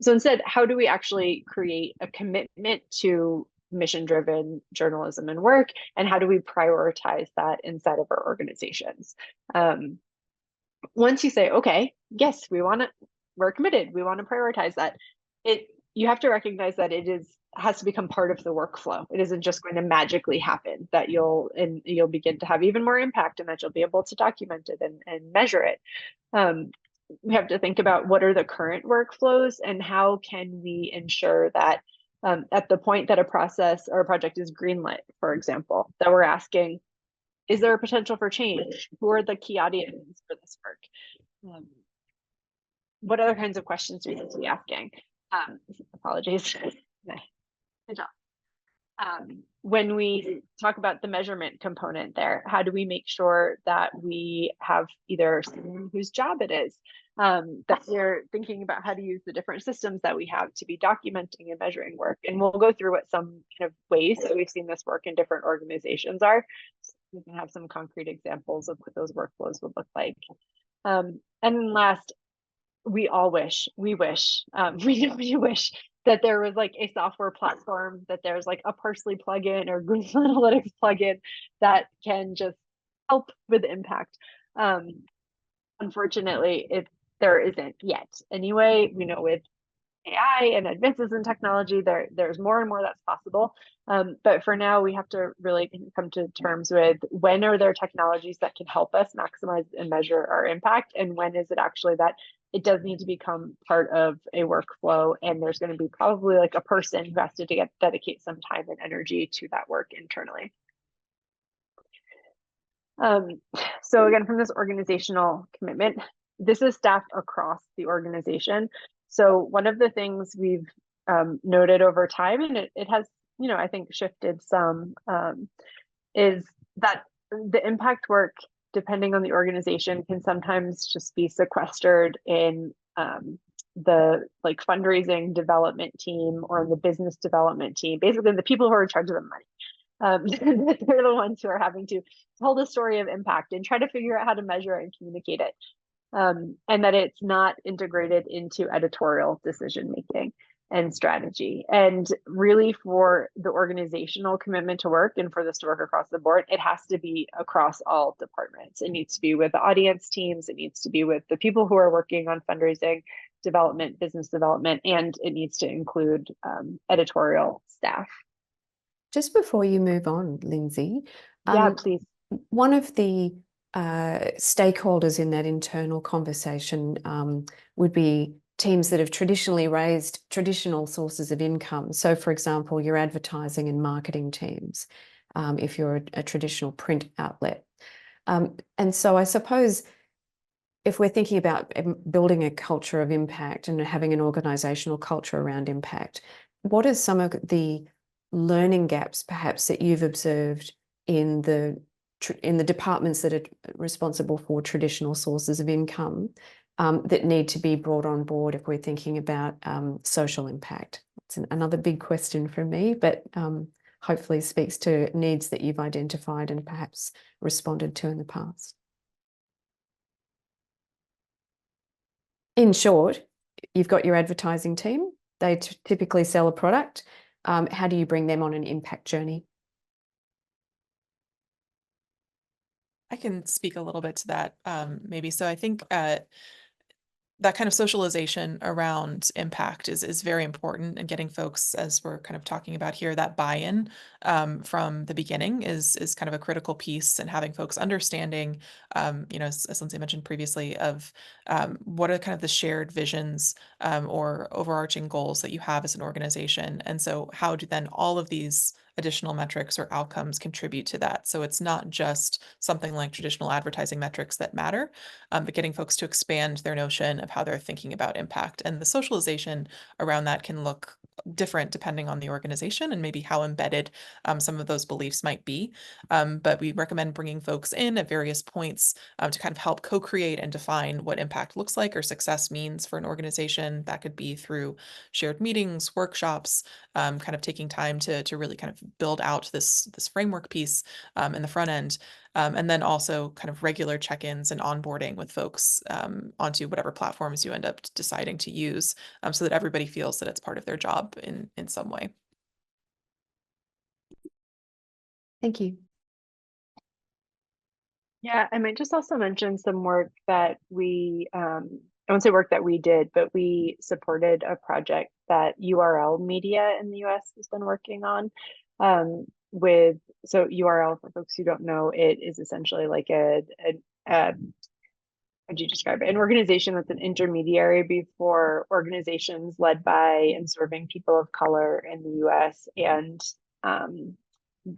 So instead, how do we actually create a commitment to mission-driven journalism and work, and how do we prioritize that inside of our organizations? Once you say, okay, yes, we're committed, we want to prioritize that, you have to recognize that has to become part of the workflow. It isn't just going to magically happen that you'll begin to have even more impact and that you'll be able to document it and measure it. We have to think about what are the current workflows and how can we ensure that at the point that a process or a project is greenlit, for example, that we're asking, is there a potential for change? Who are the key audiences for this work? What other kinds of questions do we need to be asking? Apologies. Good job. When we talk about the measurement component there, how do we make sure that we have either someone whose job it is, that we're thinking about how to use the different systems that we have to be documenting and measuring work? And we'll go through what some kind of ways that we've seen this work in different organizations are. We can have some concrete examples of what those workflows would look like. And then last, we wish that there was like a software platform, that there's like a Parsley plugin or Google Analytics plugin that can just help with impact. Unfortunately, there isn't yet. Anyway, we know with AI and advances in technology, there's more and more that's possible. But for now, we have to really come to terms with when are there technologies that can help us maximize and measure our impact, and when is it actually that it does need to become part of a workflow, and there's going to be probably like a person who has to dedicate some time and energy to that work internally. So again, from this organizational commitment, this is staff across the organization. So one of the things we've noted over time, and it has, I think shifted some, is that the impact work, depending on the organization, can sometimes just be sequestered in the like fundraising development team or the business development team, basically the people who are in charge of the money. They're the ones who are having to tell the story of impact and try to figure out how to measure it and communicate it. And that it's not integrated into editorial decision making and strategy. And really, for the organizational commitment to work and for this to work across the board, it has to be across all departments. It needs to be with the audience teams, it needs to be with the people who are working on fundraising, development, business development, and it needs to include editorial staff. Just before you move on, Lindsay, yeah, please. One of the stakeholders in that internal conversation would be teams that have traditionally raised traditional sources of income. So, for example, your advertising and marketing teams, if you're a traditional print outlet. And so I suppose if we're thinking about building a culture of impact and having an organizational culture around impact, what are some of the learning gaps perhaps that you've observed in the in the departments that are responsible for traditional sources of income that need to be brought on board if we're thinking about social impact? It's another big question for me, but hopefully speaks to needs that you've identified and perhaps responded to in the past. In short, you've got your advertising team. They typically sell a product. How do you bring them on an impact journey? I can speak a little bit to that, maybe. So I think that kind of socialization around impact is very important, and getting folks, as we're kind of talking about here, that buy-in from the beginning is kind of a critical piece, and having folks understanding, as Lindsay mentioned previously, of what are kind of the shared visions or overarching goals that you have as an organization. And so how do then all of these additional metrics or outcomes contribute to that? So it's not just something like traditional advertising metrics that matter, but getting folks to expand their notion of how they're thinking about impact. And the socialization around that can look different depending on the organization and maybe how embedded some of those beliefs might be. But we recommend bringing folks in at various points to kind of help co-create and define what impact looks like or success means for an organization. That could be through shared meetings, workshops, kind of taking time to really kind of build out this framework piece in the front end. And then also kind of regular check-ins and onboarding with folks onto whatever platforms you end up deciding to use, so that everybody feels that it's part of their job in some way. Thank you. Yeah, I might just also mention some work that we, I won't say work that we did, but we supported a project that URL Media in the US has been working on so URL, for folks who don't know, it is essentially like how do you describe it? An organization that's an intermediary before organizations led by and serving people of color in the US and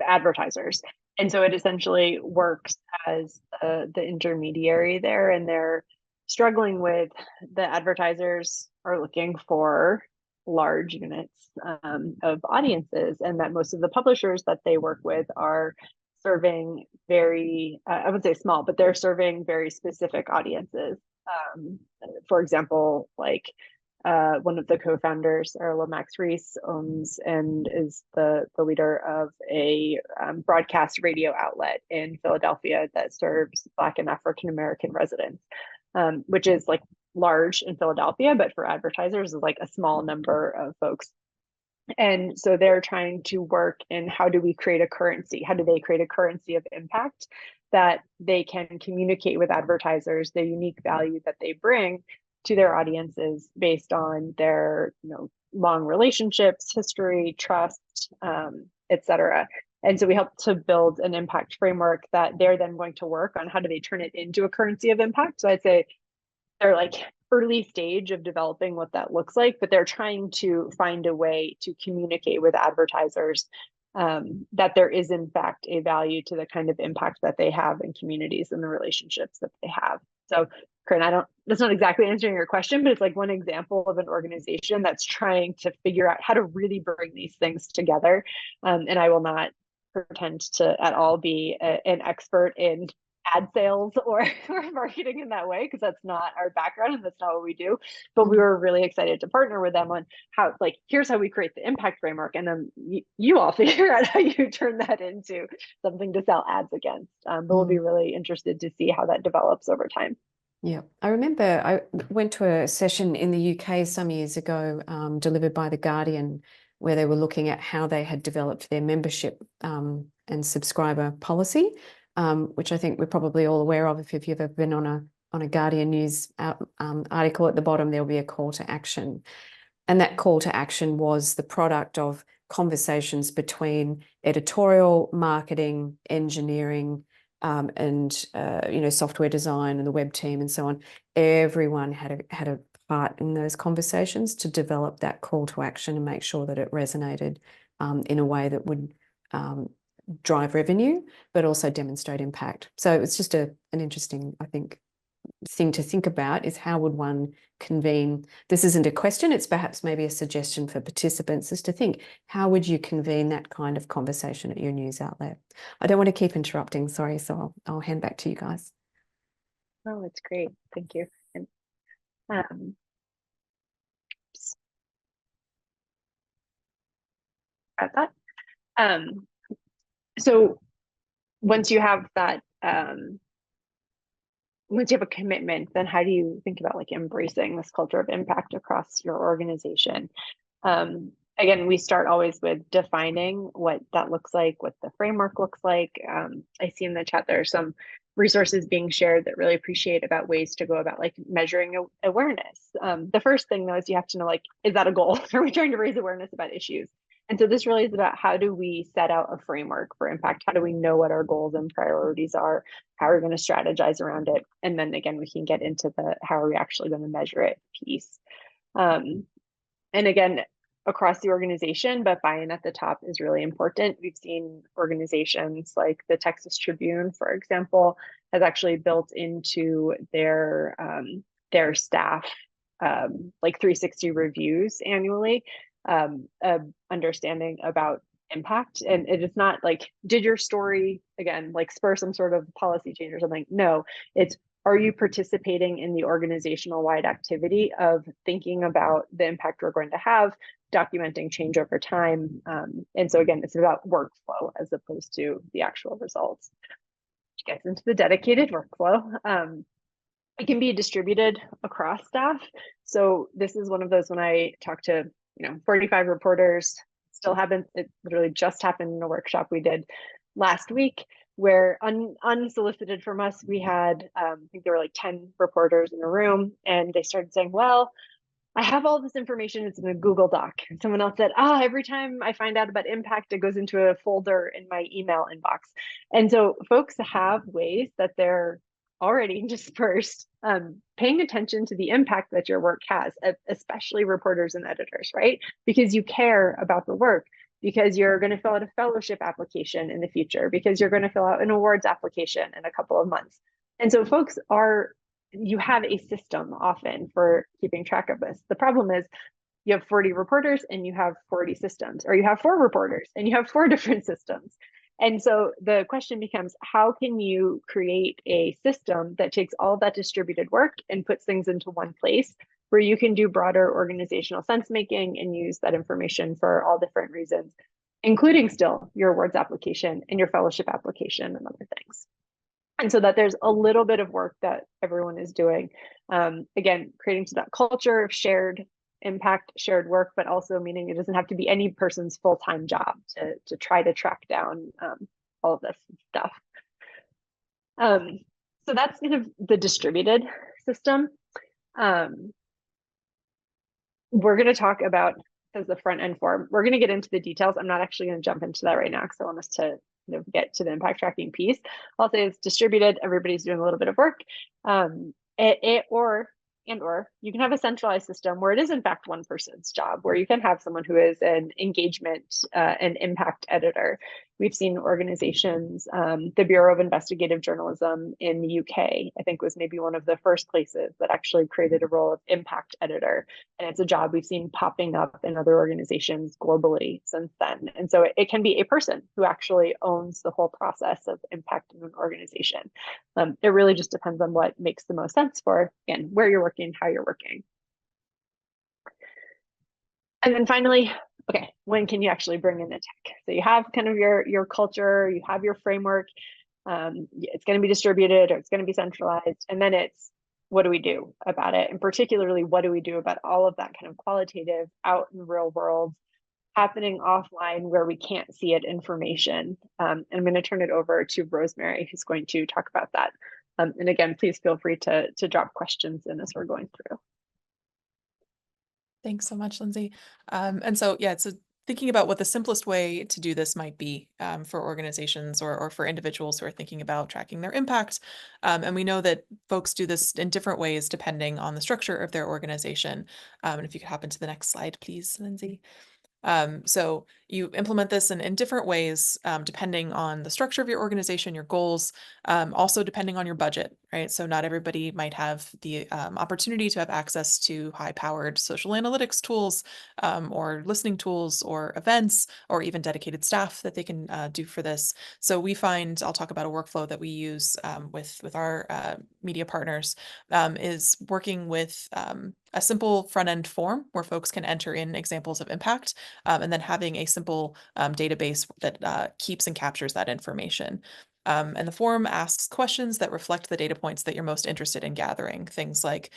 advertisers. And so it essentially works as the intermediary there, and they're struggling with the advertisers are looking for large units of audiences, and that most of the publishers that they work with are serving very, I would say small, but they're serving very specific audiences. For example, like one of the co-founders, Erla Max Reese, owns and is the leader of a broadcast radio outlet in Philadelphia that serves Black and African American residents, which is like large in Philadelphia, but for advertisers is like a small number of folks. And so they're trying to work in how do we create a currency? How do they create a currency of impact that they can communicate with advertisers the unique value that they bring to their audiences based on their, long relationships, history, trust, et cetera. And so we help to build an impact framework that they're then going to work on how do they turn it into a currency of impact. So I'd say they're like early stage of developing what that looks like, but they're trying to find a way to communicate with advertisers that there is in fact a value to the kind of impact that they have in communities and the relationships that they have. So Corinne, that's not exactly answering your question, but it's like one example of an organization that's trying to figure out how to really bring these things together. And I will not pretend to at all be an expert in ad sales or marketing in that way, because that's not our background and that's not what we do. But we were really excited to partner with them on how, like, here's how we create the impact framework, and then you all figure out how you turn that into something to sell ads against. But we'll be really interested to see how that develops over time. Yeah, I remember I went to a session in the UK some years ago, delivered by The Guardian, where they were looking at how they had developed their membership and subscriber policy, which I think we're probably all aware of. If you've ever been on a Guardian news article, at the bottom there'll be a call to action, and that call to action was the product of conversations between editorial, marketing, engineering, and software design and the web team and so on. Everyone had a part in those conversations to develop that call to action and make sure that it resonated in a way that would drive revenue, but also demonstrate impact. So it's just an interesting, I think, thing to think about is how would one convene? This isn't a question, it's perhaps maybe a suggestion for participants, is to think, how would you convene that kind of conversation at your news outlet? I don't want to keep interrupting, sorry, so I'll hand back to you guys. Oh, it's great. Thank you. And, at that. So once you have that, once you have a commitment, then how do you think about like embracing this culture of impact across your organization? Again, we start always with defining what that looks like, what the framework looks like. I see in the chat there are some resources being shared that really appreciate about ways to go about like measuring awareness. The first thing though is you have to know, like, is that a goal? Are we trying to raise awareness about issues? And so this really is about how do we set out a framework for impact? How do we know what our goals and priorities are? How are we going to strategize around it? And then again, we can get into the how are we actually going to measure it piece. And again, across the organization, but buy-in at the top is really important. We've seen organizations like the Texas Tribune, for example, has actually built into their staff like 360 reviews annually, understanding about impact. And it is not like, did your story again like spur some sort of policy change or something? No, it's, are you participating in the organizational wide activity of thinking about the impact we're going to have, documenting change over time? And so again, it's about workflow as opposed to the actual results. Which gets into the dedicated workflow. It can be distributed across staff. So this is one of those when I talk to 45 reporters, still haven't, it literally just happened in a workshop we did last week where unsolicited from us, we had, I think there were like 10 reporters in a room, and they started saying, well, I have all this information, it's in a Google Doc. And someone else said, every time I find out about impact, it goes into a folder in my email inbox. And so folks have ways that they're already dispersed, paying attention to the impact that your work has, especially reporters and editors, right? Because you care about the work, because you're going to fill out a fellowship application in the future, because you're going to fill out an awards application in a couple of months. And so folks you have a system often for keeping track of this. The problem is you have 40 reporters and you have 40 systems, or you have 4 reporters and you have 4 different systems. And so the question becomes, how can you create a system that takes all that distributed work and puts things into one place where you can do broader organizational sense making and use that information for all different reasons, including still your awards application and your fellowship application and other things. And so that there's a little bit of work that everyone is doing. Again, creating that culture of shared impact, shared work, but also meaning it doesn't have to be any person's full-time job to try to track down all of this stuff. So that's kind of the distributed system. We're going to talk about as the front end form. We're going to get into the details. I'm not actually going to jump into that right now because I want us to get to the impact tracking piece. I'll say it's distributed. Everybody's doing a little bit of work. Or you can have a centralized system where it is in fact one person's job, where you can have someone who is an engagement and impact editor. We've seen organizations, the Bureau of Investigative Journalism in the UK, I think was maybe one of the first places that actually created a role of impact editor. And it's a job we've seen popping up in other organizations globally since then. And so it can be a person who actually owns the whole process of impact in an organization. It really just depends on what makes the most sense for, again, where you're working, how you're working. And then finally, okay, when can you actually bring in the tech? So you have kind of your culture, you have your framework, it's going to be distributed or it's going to be centralized. And then it's, what do we do about it? And particularly, what do we do about all of that kind of qualitative out in the real world, happening offline where we can't see it information? And I'm going to turn it over to Rosemary, who's going to talk about that. And again, please feel free to drop questions in as we're going through. Thanks so much, Lindsay. And so, yeah, so thinking about what the simplest way to do this might be for organizations or for individuals who are thinking about tracking their impact. And we know that folks do this in different ways depending on the structure of their organization. And if you could hop into the next slide, please, Lindsay. So you implement this in different ways, depending on the structure of your organization, your goals, also depending on your budget, right? So not everybody might have the opportunity to have access to high-powered social analytics tools, or listening tools, or events, or even dedicated staff that they can do for this. So we find, I'll talk about a workflow that we use with our media partners, is working with a simple front-end form where folks can enter in examples of impact, and then having a simple database that keeps and captures that information. And the form asks questions that reflect the data points that you're most interested in gathering. Things like,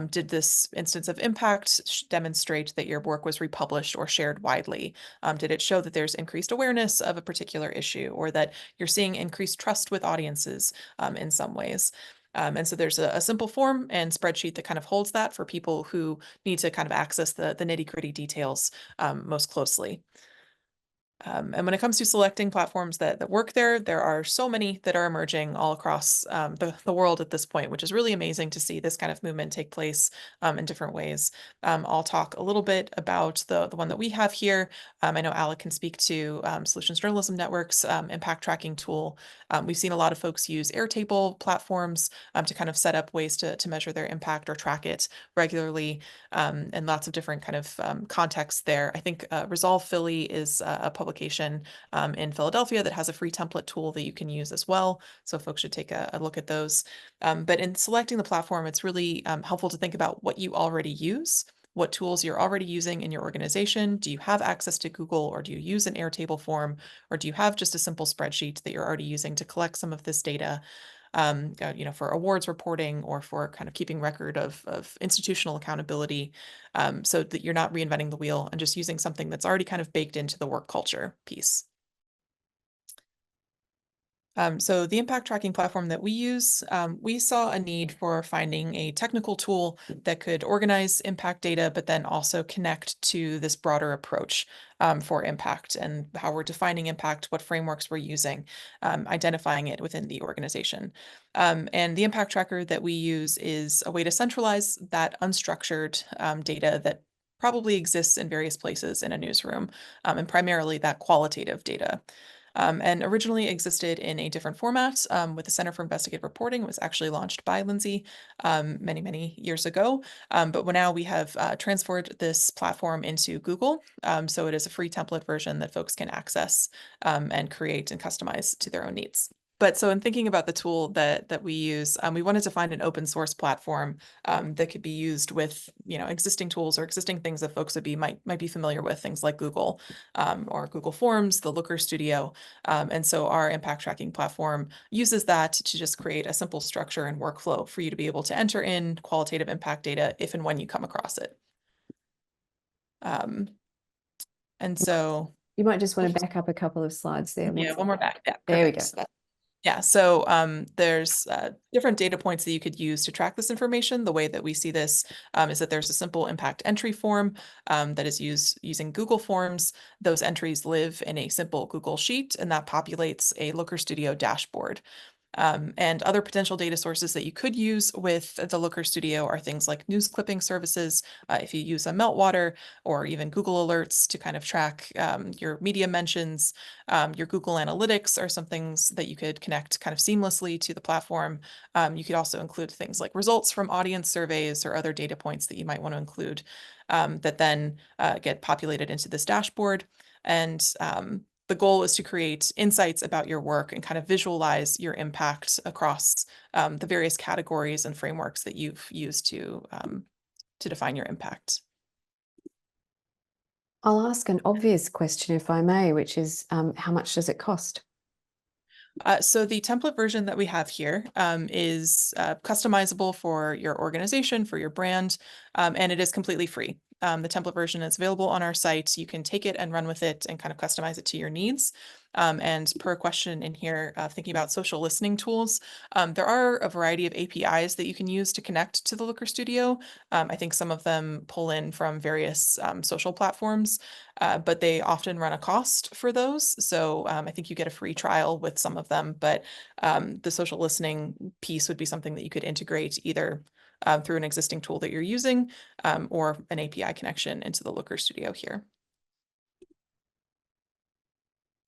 did this instance of impact demonstrate that your work was republished or shared widely? Did it show that there's increased awareness of a particular issue, or that you're seeing increased trust with audiences in some ways? And so there's a simple form and spreadsheet that kind of holds that for people who need to kind of access the nitty-gritty details most closely. And when it comes to selecting platforms that work there, there are so many that are emerging all across the world at this point, which is really amazing to see this kind of movement take place in different ways. I'll talk a little bit about the one that we have here. I know Alec can speak to Solutions Journalism Network's impact tracking tool. We've seen a lot of folks use Airtable platforms to kind of set up ways to measure their impact or track it regularly, and lots of different kind of contexts there. I think Resolve Philly is a publication in Philadelphia that has a free template tool that you can use as well. So folks should take a look at those. But in selecting the platform, it's really helpful to think about what you already use, what tools you're already using in your organization. Do you have access to Google, or do you use an Airtable form, or do you have just a simple spreadsheet that you're already using to collect some of this data? For awards reporting, or for kind of keeping record of institutional accountability, so that you're not reinventing the wheel and just using something that's already kind of baked into the work culture piece. So the impact tracking platform that we use, we saw a need for finding a technical tool that could organize impact data, but then also connect to this broader approach for impact and how we're defining impact, what frameworks we're using, identifying it within the organization. And the impact tracker that we use is a way to centralize that unstructured data that probably exists in various places in a newsroom, and primarily that qualitative data. And originally existed in a different format with the Center for Investigative Reporting. It was actually launched by Lindsay many, many years ago. But now we have transferred this platform into Google. So it is a free template version that folks can access and create and customize to their own needs. But so in thinking about the tool that we use, we wanted to find an open source platform that could be used with existing tools or existing things that folks might be familiar with, things like Google or Google Forms, the Looker Studio. And so our impact tracking platform uses that to just create a simple structure and workflow for you to be able to enter in qualitative impact data if and when you come across it. And so You might just want to back up a couple of slides there. yeah, one more back. Yeah, there we go. perfect. Yeah, so there's different data points that you could use to track this information. The way that we see this is that there's a simple impact entry form that is used using Google Forms. Those entries live in a simple Google Sheet, and that populates a Looker Studio dashboard. And other potential data sources that you could use with the Looker Studio are things like news clipping services, if you use a Meltwater, or even Google Alerts to kind of track your media mentions. Your Google Analytics are some things that you could connect kind of seamlessly to the platform. You could also include things like results from audience surveys or other data points that you might want to include that then get populated into this dashboard. And the goal is to create insights about your work and kind of visualize your impact across the various categories and frameworks that you've used to define your impact. I'll ask an obvious question, if I may, which is how much does it cost? So the template version that we have here is customizable for your organization, for your brand, and it is completely free. The template version is available on our site. You can take it and run with it and kind of customize it to your needs. And per question in here, thinking about social listening tools, there are a variety of APIs that you can use to connect to the Looker Studio. I think some of them pull in from various social platforms, but they often run a cost for those. So I think you get a free trial with some of them, but the social listening piece would be something that you could integrate either through an existing tool that you're using or an API connection into the Looker Studio here.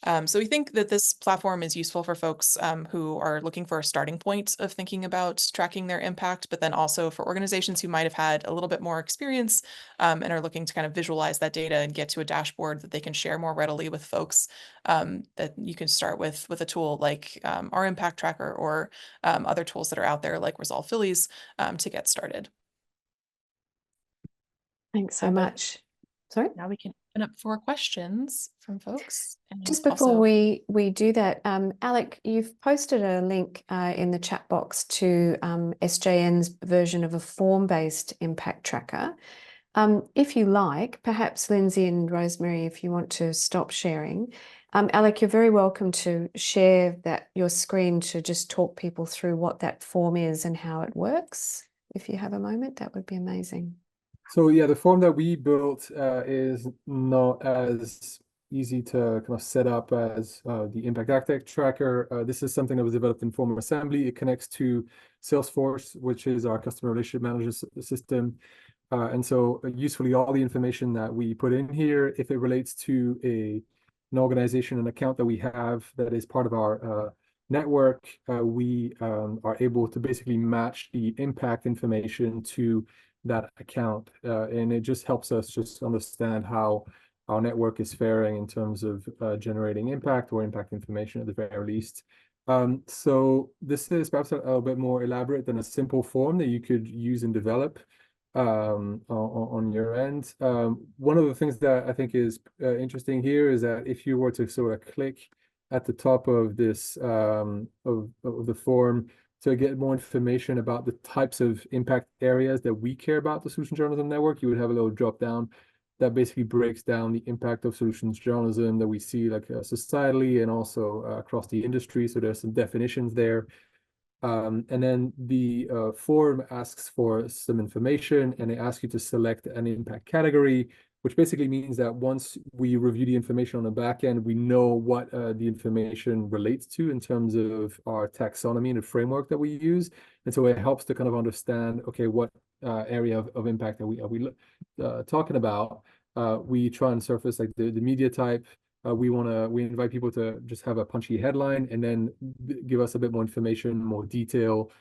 So we think that this platform is useful for folks who are looking for a starting point of thinking about tracking their impact, but then also for organizations who might have had a little bit more experience and are looking to kind of visualize that data and get to a dashboard that they can share more readily with folks. That you can start with a tool like our impact tracker or other tools that are out there like Resolve Phillies to get started. Thanks so much. Sorry? Now we can open up for questions from folks. And Just before also, we do that, Alec, you've posted a link in the chat box to SJN's version of a form-based impact tracker. If you like, perhaps Lindsay and Rosemary, if you want to stop sharing. Alec, you're very welcome to share your screen to just talk people through what that form is and how it works. If you have a moment, that would be amazing. So yeah, the form that we built is not as easy to kind of set up as the Impact Architect tracker. This is something that was developed in Form Assembly. It connects to Salesforce, which is our customer relationship management system. And so usefully, all the information that we put in here, if it relates to an organization, an account that we have that is part of our network, we are able to basically match the impact information to that account, and it just helps us just understand how our network is faring in terms of generating impact or impact information at the very least. So this is perhaps a little bit more elaborate than a simple form that you could use and develop on your end. One of the things that I think is interesting here is that if you were to sort of click at the top of this of the form to get more information about the types of impact areas that we care about the Solutions Journalism Network, you would have a little drop down that basically breaks down the impact of solutions journalism that we see like societally and also across the industry. So there's some definitions there. And then the form asks for some information, and it asks you to select an impact category, which basically means that once we review the information on the back end, we know what the information relates to in terms of our taxonomy and the framework that we use. And so it helps to kind of understand, okay, what area of impact are we talking about? We try and surface like the media type. We invite people to just have a punchy headline and then give us a bit more information, more detail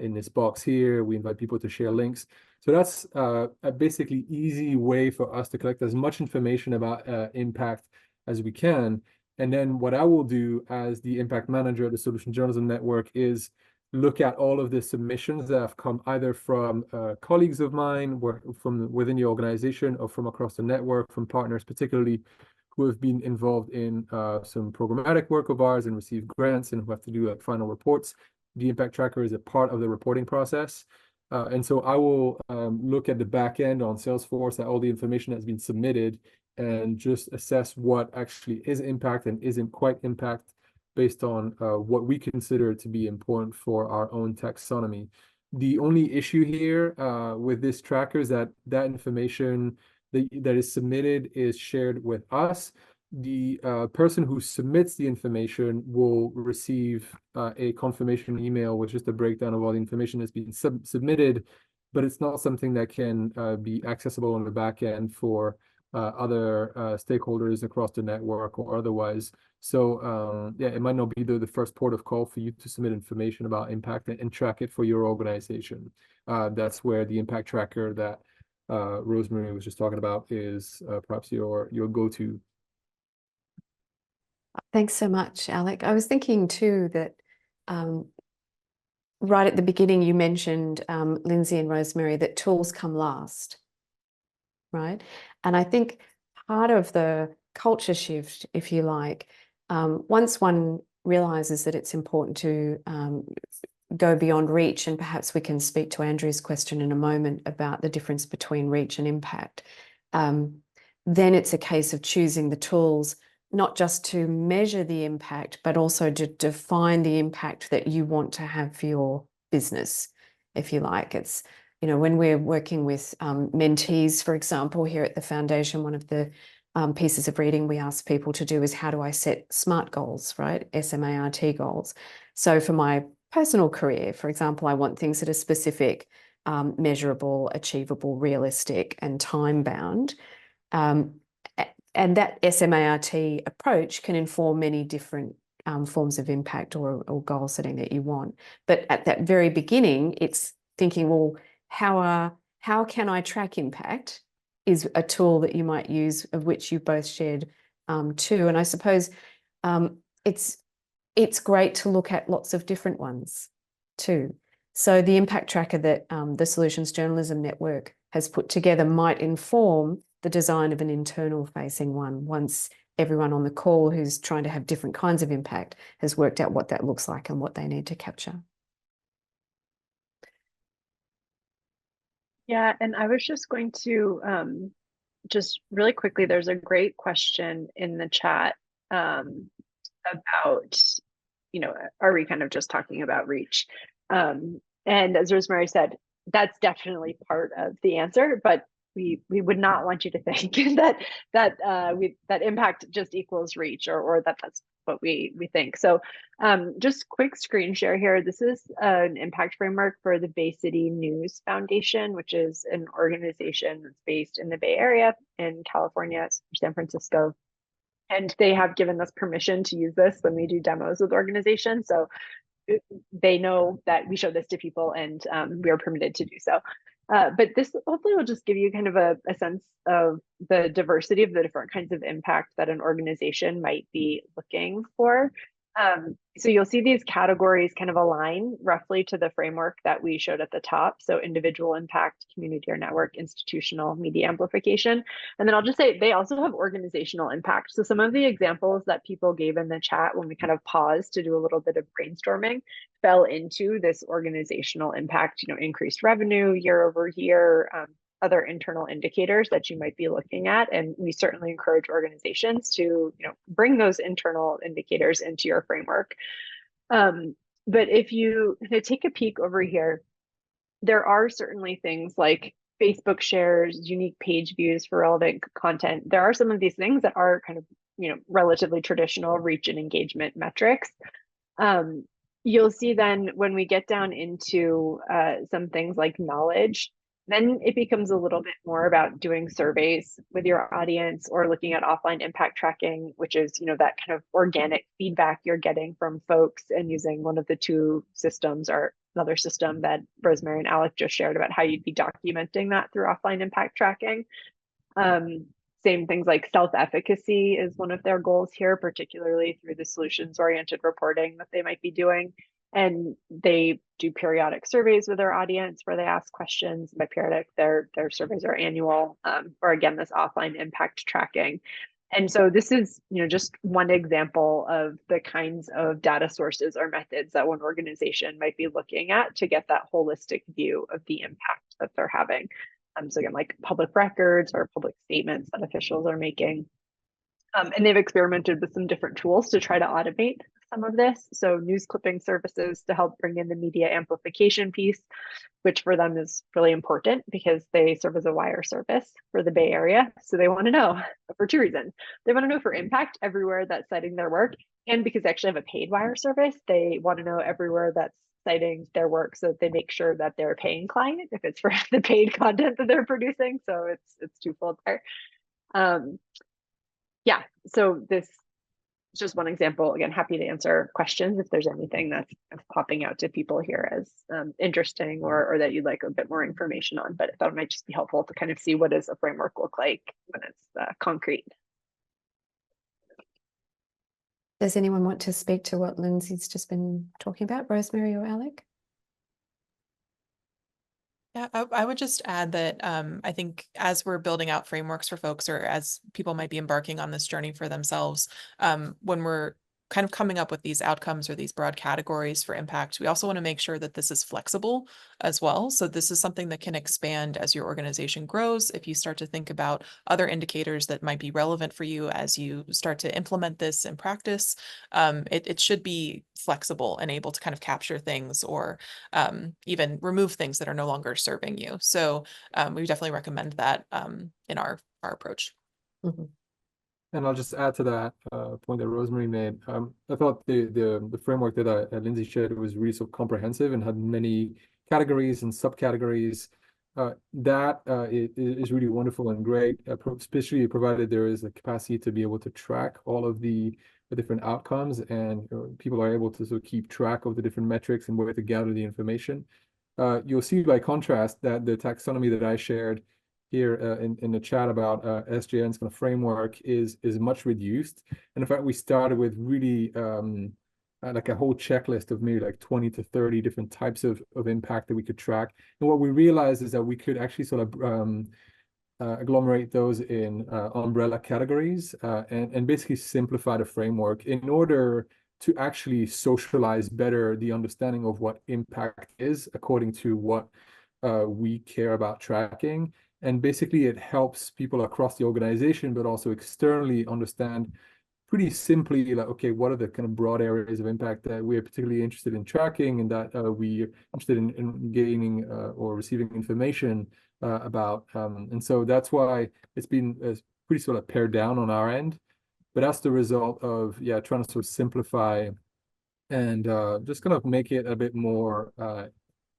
in this box here. We invite people to share links. So that's a basically easy way for us to collect as much information about impact as we can. And then what I will do as the impact manager at the Solution Journalism Network is look at all of the submissions that have come either from colleagues of mine, from within the organization, or from across the network, from partners particularly, who have been involved in some programmatic work of ours and received grants and who have to do final reports. The impact tracker is a part of the reporting process. And so I will look at the back end on Salesforce at all the information that's been submitted and just assess what actually is impact and isn't quite impact based on what we consider to be important for our own taxonomy. The only issue here with this tracker is that information that is submitted is shared with us. The person who submits the information will receive a confirmation email with just a breakdown of all the information that's been submitted, but it's not something that can be accessible on the back end for other stakeholders across the network or otherwise. So yeah, it might not be the first port of call for you to submit information about impact and track it for your organization. That's where the impact tracker that Rosemary was just talking about is perhaps your go-to. Thanks so much, Alec. I was thinking too that right at the beginning you mentioned, Lindsay and Rosemary, that tools come last, right? And I think part of the culture shift, if you like, once one realizes that it's important to go beyond reach, and perhaps we can speak to Andrew's question in a moment about the difference between reach and impact, then it's a case of choosing the tools, not just to measure the impact, but also to define the impact that you want to have for your business, if you like. It's, you know, when we're working with mentees, for example, here at the foundation, one of the pieces of reading we ask people to do is, how do I set SMART goals, right? SMART goals. So for my personal career, for example, I want things that are specific, measurable, achievable, realistic, and time-bound. that SMART approach can inform many different forms of impact or goal setting that you want. But at that very beginning, it's thinking, well, how can I track impact is a tool that you might use, of which you both shared too. And I suppose it's great to look at lots of different ones too. So the impact tracker that the Solutions Journalism Network has put together might inform the design of an internal facing one once everyone on the call who's trying to have different kinds of impact has worked out what that looks like and what they need to capture. Yeah, and I was just going to just really quickly, there's a great question in the chat about, you know, are we kind of just talking about reach? And as Rosemary said, that's definitely part of the answer, but we would not want you to think that impact just equals reach, or that's what we think. So just quick screen share here. This is an impact framework for the Bay City News Foundation, which is an organization that's based in the Bay Area in California, San Francisco. And they have given us permission to use this when we do demos with organizations. So they know that we show this to people, and we are permitted to do so. But this hopefully will just give you kind of a sense of the diversity of the different kinds of impact that an organization might be looking for. So you'll see these categories kind of align roughly to the framework that we showed at the top. So individual impact, community or network, institutional, media amplification. And then I'll just say they also have organizational impact. So some of the examples that people gave in the chat when we kind of paused to do a little bit of brainstorming fell into this organizational impact, you know, increased revenue year over year, other internal indicators that you might be looking at. And we certainly encourage organizations to, you know, bring those internal indicators into your framework. But if you take a peek over here, there are certainly things like Facebook shares, unique page views for relevant content. There are some of these things that are kind of, you know, relatively traditional reach and engagement metrics. You'll see then when we get down into some things like knowledge, then it becomes a little bit more about doing surveys with your audience or looking at offline impact tracking, which is, you know, that kind of organic feedback you're getting from folks, and using one of the two systems or another system that Rosemary and Alec just shared about how you'd be documenting that through offline impact tracking. Same things like self-efficacy is one of their goals here, particularly through the solutions-oriented reporting that they might be doing. And they do periodic surveys with their audience where they ask questions. By periodic, their surveys are annual, or again, this offline impact tracking. And so this is, you know, just one example of the kinds of data sources or methods that one organization might be looking at to get that holistic view of the impact that they're having. So again, like public records or public statements that officials are making. And they've experimented with some different tools to try to automate some of this. So news clipping services to help bring in the media amplification piece, which for them is really important because they serve as a wire service for the Bay Area. So they want to know for two reasons. They want to know for impact everywhere that's citing their work, and because they actually have a paid wire service, they want to know everywhere that's citing their work, so that they make sure that they're a paying client if it's for the paid content that they're producing. So it's twofold there. Yeah, so this is just one example. Again, happy to answer questions if there's anything that's popping out to people here as interesting or that you'd like a bit more information on. But I thought it might just be helpful to kind of see what does a framework look like when it's concrete. Does anyone want to speak to what Lindsay's just been talking about, Rosemary or Alec? Yeah, I would just add that I think as we're building out frameworks for folks, or as people might be embarking on this journey for themselves, when we're kind of coming up with these outcomes or these broad categories for impact, we also want to make sure that this is flexible as well. So this is something that can expand as your organization grows. If you start to think about other indicators that might be relevant for you as you start to implement this in practice, it should be flexible and able to kind of capture things or even remove things that are no longer serving you. So we definitely recommend that in our approach. Mm-hmm. And I'll just add to that point that Rosemary made. I thought the framework that Lindsay shared was really so comprehensive and had many categories and subcategories. is really wonderful and great, especially provided there is a capacity to be able to track all of the different outcomes, and people are able to sort of keep track of the different metrics and where to gather the information. You'll see by contrast that the taxonomy that I shared here in the chat about SJN's kind of framework is much reduced. And in fact, we started with really like a whole checklist of maybe like 20 to 30 different types of impact that we could track. And what we realized is that we could actually sort of agglomerate those in umbrella categories and basically simplify the framework in order to actually socialize better the understanding of what impact is according to what we care about tracking. And basically it helps people across the organization, but also externally understand pretty simply, like, okay, what are the kind of broad areas of impact that we're particularly interested in tracking and that we're interested in gaining or receiving information about. And so that's why it's been pretty sort of pared down on our end. But that's the result of, yeah, trying to sort of simplify and just kind of make it a bit more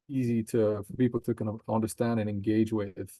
easy for people to kind of understand and engage with.